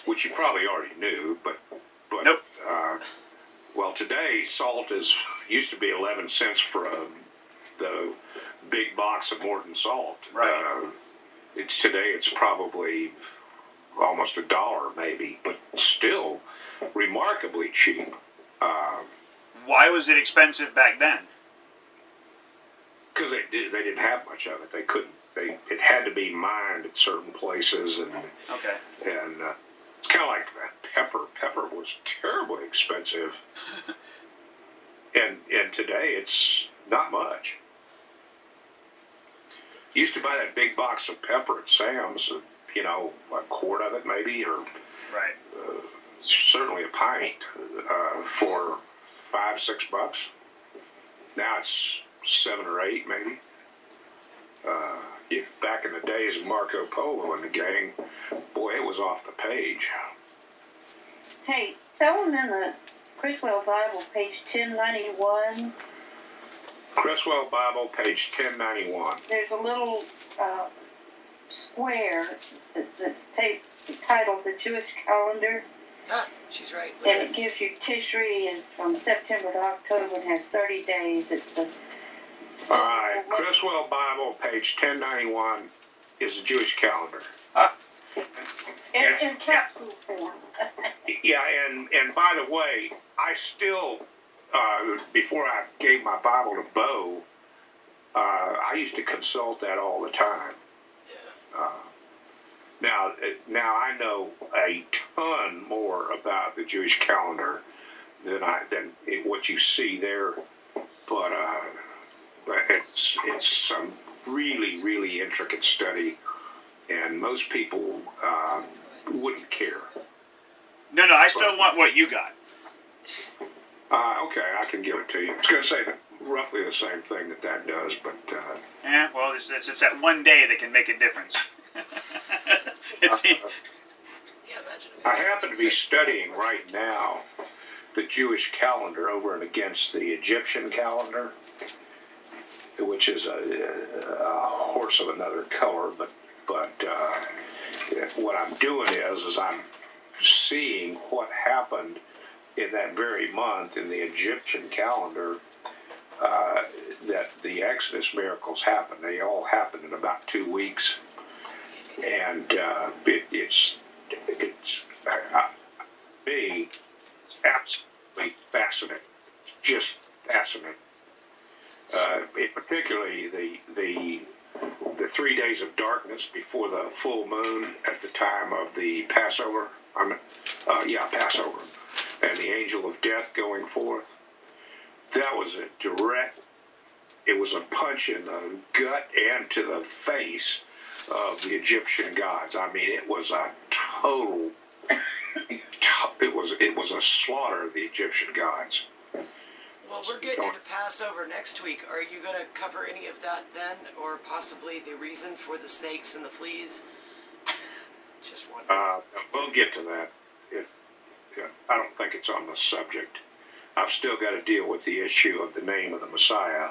which you probably already knew. But Nope. Well, today salt used to be 11 cents for the big box of Morton salt. Right. Today it's probably almost $1 maybe, but still remarkably cheap. Why was it expensive back then? Because they didn't have much of it. They couldn't. It had to be mined at certain places, and Okay. it's kind of like pepper. Pepper was terribly expensive, and today it's not much. Used to buy that big box of pepper at Sam's, a quart of it maybe, or Right. certainly a pint for $5-6. Now it's $7 or $8 maybe. If back in the days of Marco Polo and the gang, boy, it was off the page. Hey, tell them in the Criswell Bible, page 1091, Criswell Bible, page 1091. there's a little square that's titled the Jewish calendar, Ah, she's right. and it gives you Tishri, and it's from September to October and has 30 days. It's the All right, Criswell Bible, page 1091 is the Jewish calendar. in capsule form. Yeah, and by the way, I still, before I gave my Bible to Bo, I used to consult that all the time. Now I know a ton more about the Jewish calendar than what you see there, but it's some really, really intricate study, and most people wouldn't care. No, I still want what you got. Okay, I can give it to you. It's going to say roughly the same thing that does, but Yeah, well, it's that one day that can make a difference. It's, Yeah, imagine if I happen to be studying right now the Jewish calendar over and against the Egyptian calendar, which is a horse of another color. But what I'm doing is I'm seeing what happened in that very month in the Egyptian calendar. That the Exodus miracles happened. They all happened in about 2 weeks, and it's absolutely fascinating. Just fascinating. Particularly the 3 days of darkness before the full moon at the time of the Passover. Passover, and the angel of death going forth. That was it was a punch in the gut and to the face of the Egyptian gods. I mean, it was a total, it was a slaughter of the Egyptian gods. Well, we're getting into Passover next week. Are you going to cover any of that then, or possibly the reason for the snakes and the fleas? Just wondering. We'll get to that. I don't think it's on the subject. I've still got to deal with the issue of the name of the Messiah,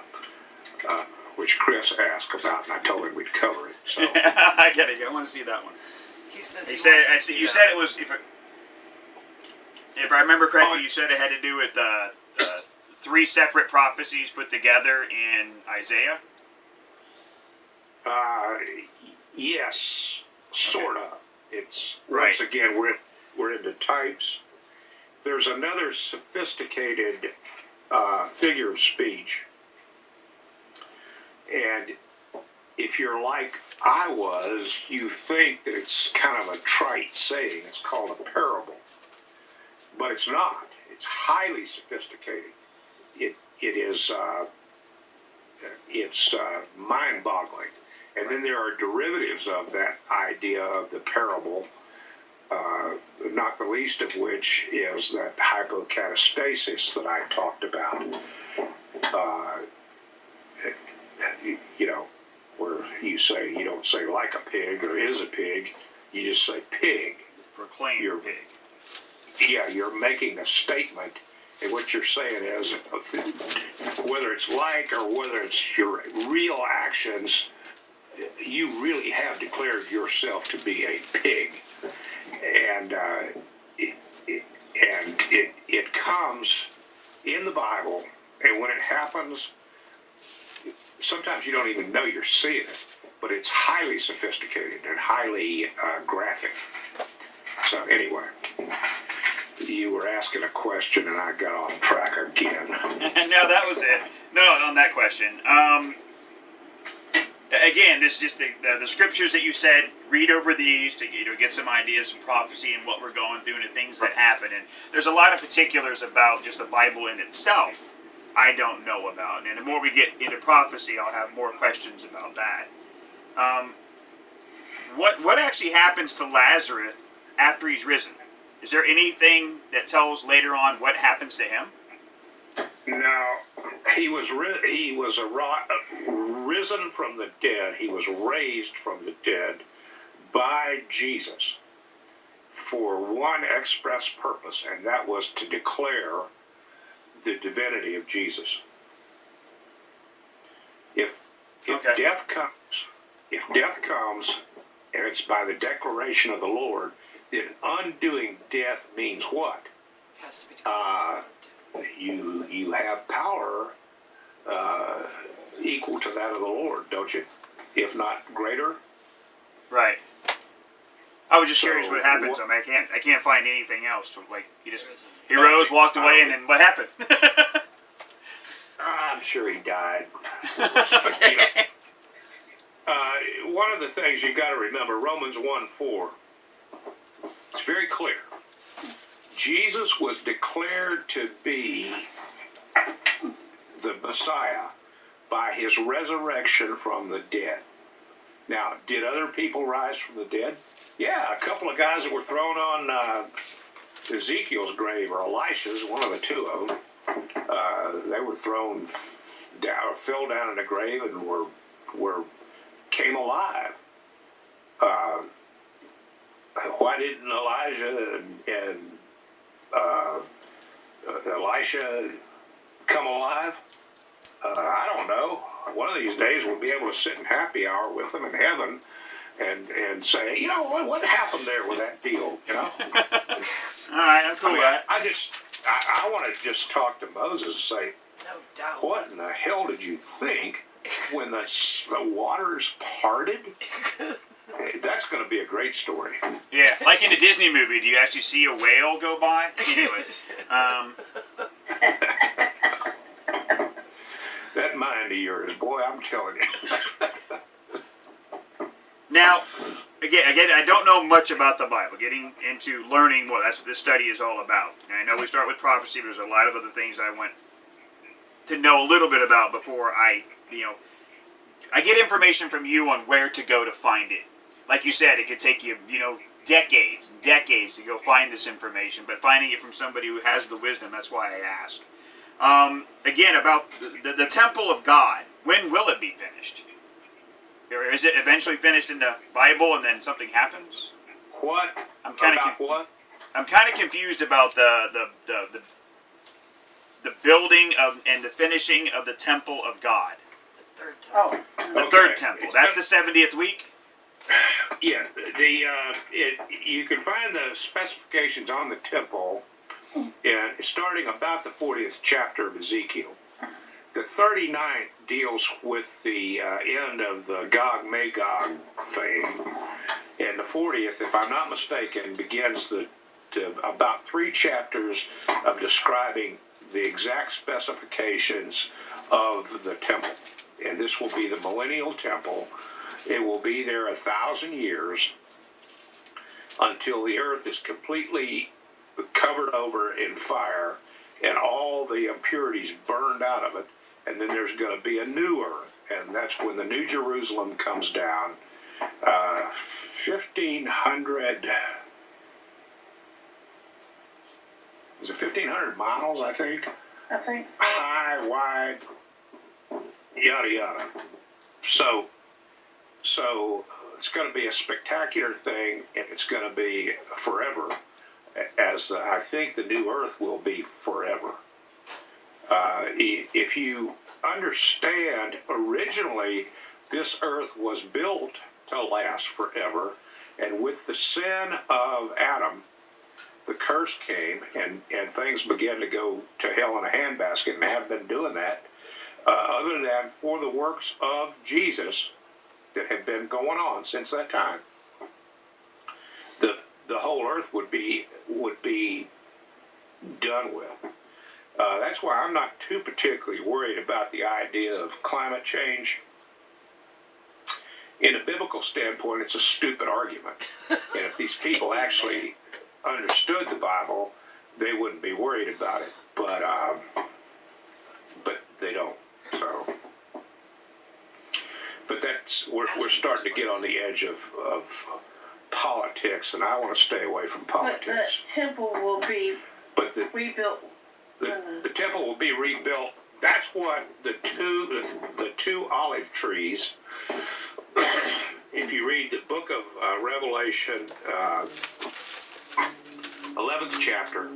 which Chris asked about, and I told him we'd cover it. So I get it. I want to see that one. He says You he said wants to see you that. said it was if I remember correctly, you said it had to do with 3 separate prophecies put together in Isaiah. yes, sort of. It's Right. once again we're into types. There's another sophisticated figure of speech, and if you're like I was, you think that it's kind of a trite saying. It's called a parable. But it's not. It's highly sophisticated. It's mind-boggling. And then there are derivatives of that idea of the parable, not the least of which is that hypocatastasis that I talked about. You know, where you don't say like a pig or is a pig, you just say pig. Proclaim You're, pig. Yeah, you're making a statement, and what you're saying is, whether it's like or whether it's your real actions, you really have declared yourself to be a pig, and it comes in the Bible, and when it happens, sometimes you don't even know you're seeing it, but it's highly sophisticated and highly graphic. So anyway, you were asking a question, and I got off track again. No, that was it. No, on that question. Again, this is just the scriptures that you said. Read over these to get some ideas from prophecy and what we're going through and the things that happen. And there's a lot of particulars about just the Bible in itself I don't know about. And the more we get into prophecy, I'll have more questions about that. What actually happens to Lazarus after he's risen? Is there anything that tells later on what happens to him? Now, he was risen from the dead. He was raised from the dead by Jesus for one express purpose, and that was to declare the divinity of Jesus. If Okay. death comes, and it's by the declaration of the Lord, then undoing death means what? It has to be declared. You have power equal to that of the Lord, don't you? If not greater. Right. I was just curious So, what happened what- to him. I can't find anything else. So, like he rose, walked away, and then what happened? I'm sure he died. You know, one of the things you got to remember, Romans 1:4. It's very clear. Jesus was declared to be the Messiah by his resurrection from the dead. Now, did other people rise from the dead? Yeah, a couple of guys that were thrown on Ezekiel's grave, or Elisha's, one of the two of them. They were thrown down, fell down in a grave, and came alive. Why didn't Elijah and Elisha come alive? I don't know. One of these days we'll be able to sit in happy hour with them in heaven and say, you know, what happened there with that deal, you know? All right, I'm cool with that. I want to just talk to Moses and say, No doubt. what in the hell did you think when the waters parted? That's going to be a great story. Yeah, like in a Disney movie, do you actually see a whale go by? Anyways, That mind of yours, boy, I'm telling you. now, again, I don't know much about the Bible. Getting into learning more, that's what this study is all about. And I know we start with prophecy, but there's a lot of other things I want to know a little bit about before I get information from you on where to go to find it. Like you said, it could take you, decades to go find this information, but finding it from somebody who has the wisdom, that's why I ask. Again, about the temple of God, when will it be finished? Or is it eventually finished in the Bible and then something happens? What? I'm kind of confused about the building of and the finishing of the temple of God. The third temple. The third temple. That's the 70th week? Yeah, you can find the specifications on the temple starting about the 40th chapter of Ezekiel. The 39th deals with the end of the Gog-Magog thing, and the 40th, if I'm not mistaken, begins about 3 chapters of describing the exact specifications of the temple. and this will be the millennial temple. It will be there 1,000 years until the earth is completely covered over in fire and all the impurities burned out of it. And then there's going to be a new earth, and that's when the New Jerusalem comes down. 1,500, is it 1,500 miles, I think? I think so. High, wide, yada, yada. So it's going to be a spectacular thing, and it's going to be forever, as I think the new earth will be forever. If you understand, originally this earth was built to last forever, and with the sin of Adam, the curse came, and things began to go to hell in a handbasket, and have been doing that, other than for the works of Jesus that have been going on since that time. The whole earth would be done with. That's why I'm not too particularly worried about the idea of climate change. In a biblical standpoint, it's a stupid argument. And if these people actually understood the Bible, they wouldn't be worried about it. But they don't. So, but we're starting to get on the edge of politics, and I want to stay away from politics. But the temple will be rebuilt. The temple will be rebuilt. That's what the two olive trees. If you read the book of Revelation, 11th chapter,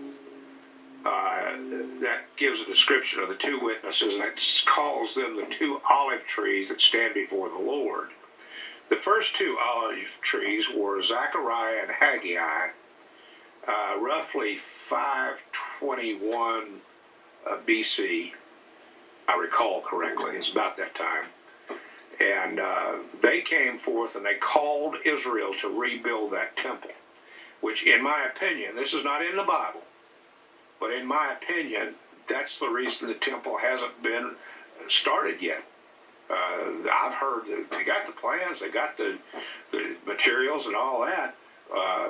that gives a description of the two witnesses, and it calls them the two olive trees that stand before the Lord. The first two olive trees were Zechariah and Haggai, roughly 521 BC, I recall correctly. It's about that time. And they came forth and they called Israel to rebuild that temple, which in my opinion, this is not in the Bible, but in my opinion, that's the reason the temple hasn't been started yet. I've heard that they got the plans, they got the materials and all that,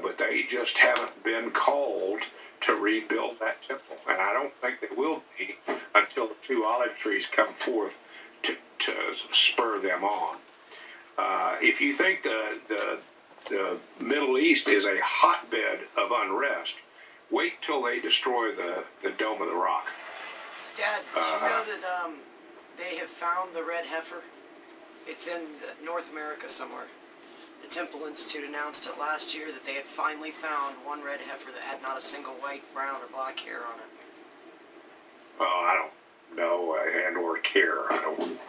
but they just haven't been called to rebuild that temple. And I don't think they will be until the two olive trees come forth to spur them on. If you think the Middle East is a hotbed of unrest, wait till they destroy the Dome of the Rock. Dad, did you know that they have found the red heifer? It's in North America somewhere. The Temple Institute announced it last year that they had finally found one red heifer that had not a single white, brown, or black hair on it. Oh, I don't know, and or care. I don't.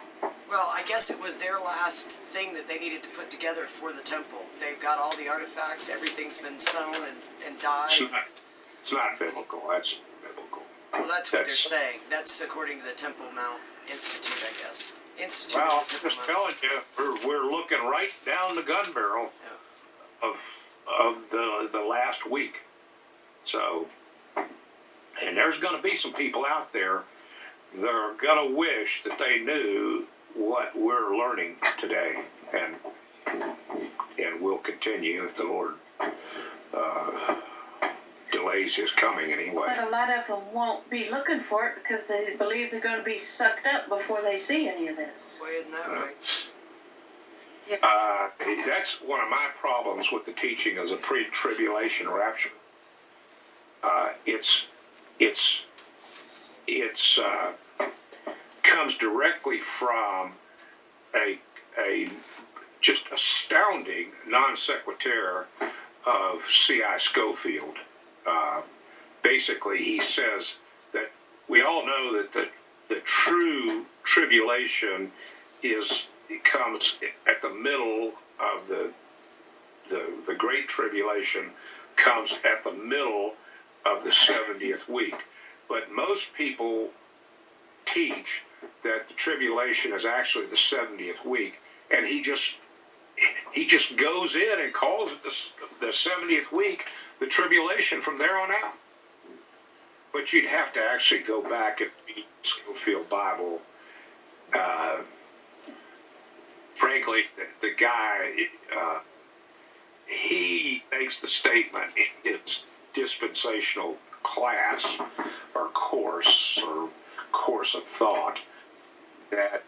Well, I guess it was their last thing that they needed to put together for the temple. They've got all the artifacts, everything's been sewn and dyed. It's not biblical. That's biblical. Well, that's what they're saying. That's according to the Temple Mount Institute, I guess. Institute. Well, I'm just telling you, we're looking right down the gun barrel of the last week. So, and there's going to be some people out there that are going to wish that they knew what we're learning today, and will continue if the Lord delays His coming anyway. But a lot of them won't be looking for it because they believe they're going to be sucked up before they see any of this. Why isn't that right? That's one of my problems with the teaching of the pre-tribulation rapture. It's comes directly from a just astounding non sequitur of C.I. Scofield. Basically, he says that we all know that the true tribulation comes at the middle of the Great Tribulation comes at the middle of the 70th week. But most people teach that the tribulation is actually the 70th week, and he just goes in and calls it the 70th week, the tribulation from there on out. But you'd have to actually go back and read Scofield Bible frankly, the guy, he makes the statement in his dispensational class or course of thought that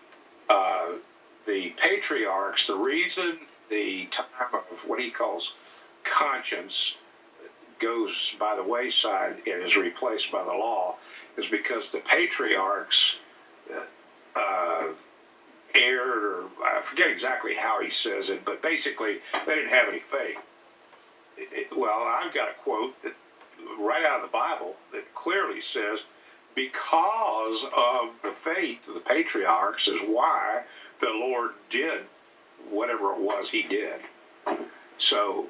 the patriarchs, the reason the time of what he calls conscience goes by the wayside and is replaced by the law is because the patriarchs erred, or I forget exactly how he says it, but basically they didn't have any faith. Well, I've got a quote that right out of the Bible that clearly says, because of the faith of the patriarchs is why the Lord did whatever it was he did. So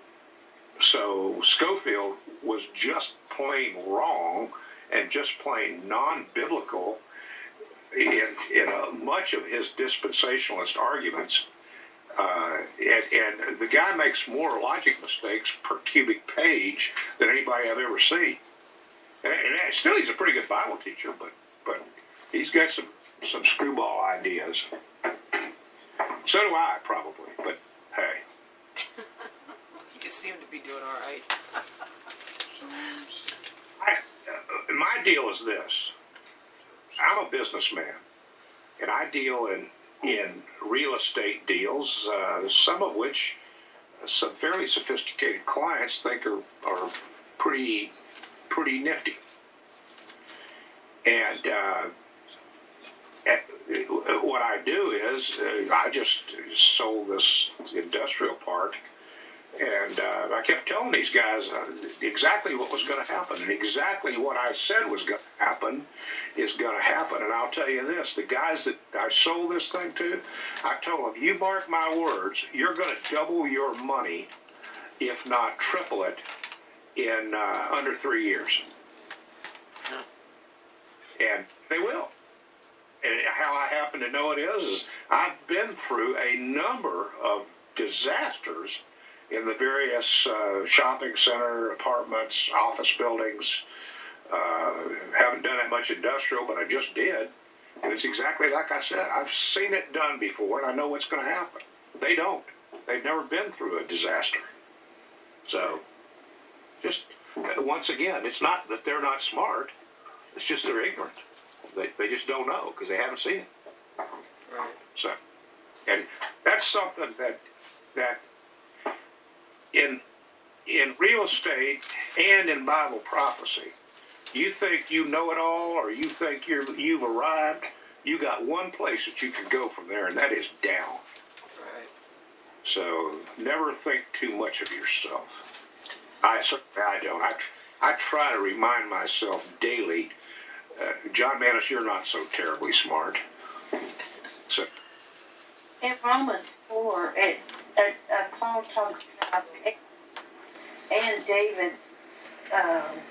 Schofield was just plain wrong and just plain non-biblical in much of his dispensationalist arguments. And the guy makes more logic mistakes per cubic page than anybody I've ever seen. And still, he's a pretty good Bible teacher, but he's got some screwball ideas. So do I, probably. But hey, You seem to be doing all right. my deal is this: I'm a businessman, and I deal in real estate deals, some of which some fairly sophisticated clients think are pretty nifty. And what I do is I just sold this industrial park, and I kept telling these guys exactly what was going to happen, and exactly what I said was going to happen is going to happen. And I'll tell you this, the guys that I sold this thing to, I told them, you mark my words, you're going to double your money, if not triple it, in under 3 years. And they will. And how I happen to know it is I've been through a number of disasters in the various shopping center, apartments, office buildings. Haven't done that much industrial, but I just did. And it's exactly like I said. I've seen it done before, and I know what's going to happen. They don't. They've never been through a disaster. So, just, once again, it's not that they're not smart. It's just they're ignorant. They just don't know because they haven't seen it. Right. So, and that's something that in real estate and in Bible prophecy, you think you know it all, or you think you've arrived. You got one place that you can go from there, and that is down. Right. So never think too much of yourself. I don't. I try to remind myself daily, John Manis, you're not so terribly smart. So In Romans 4, Paul talks about and David's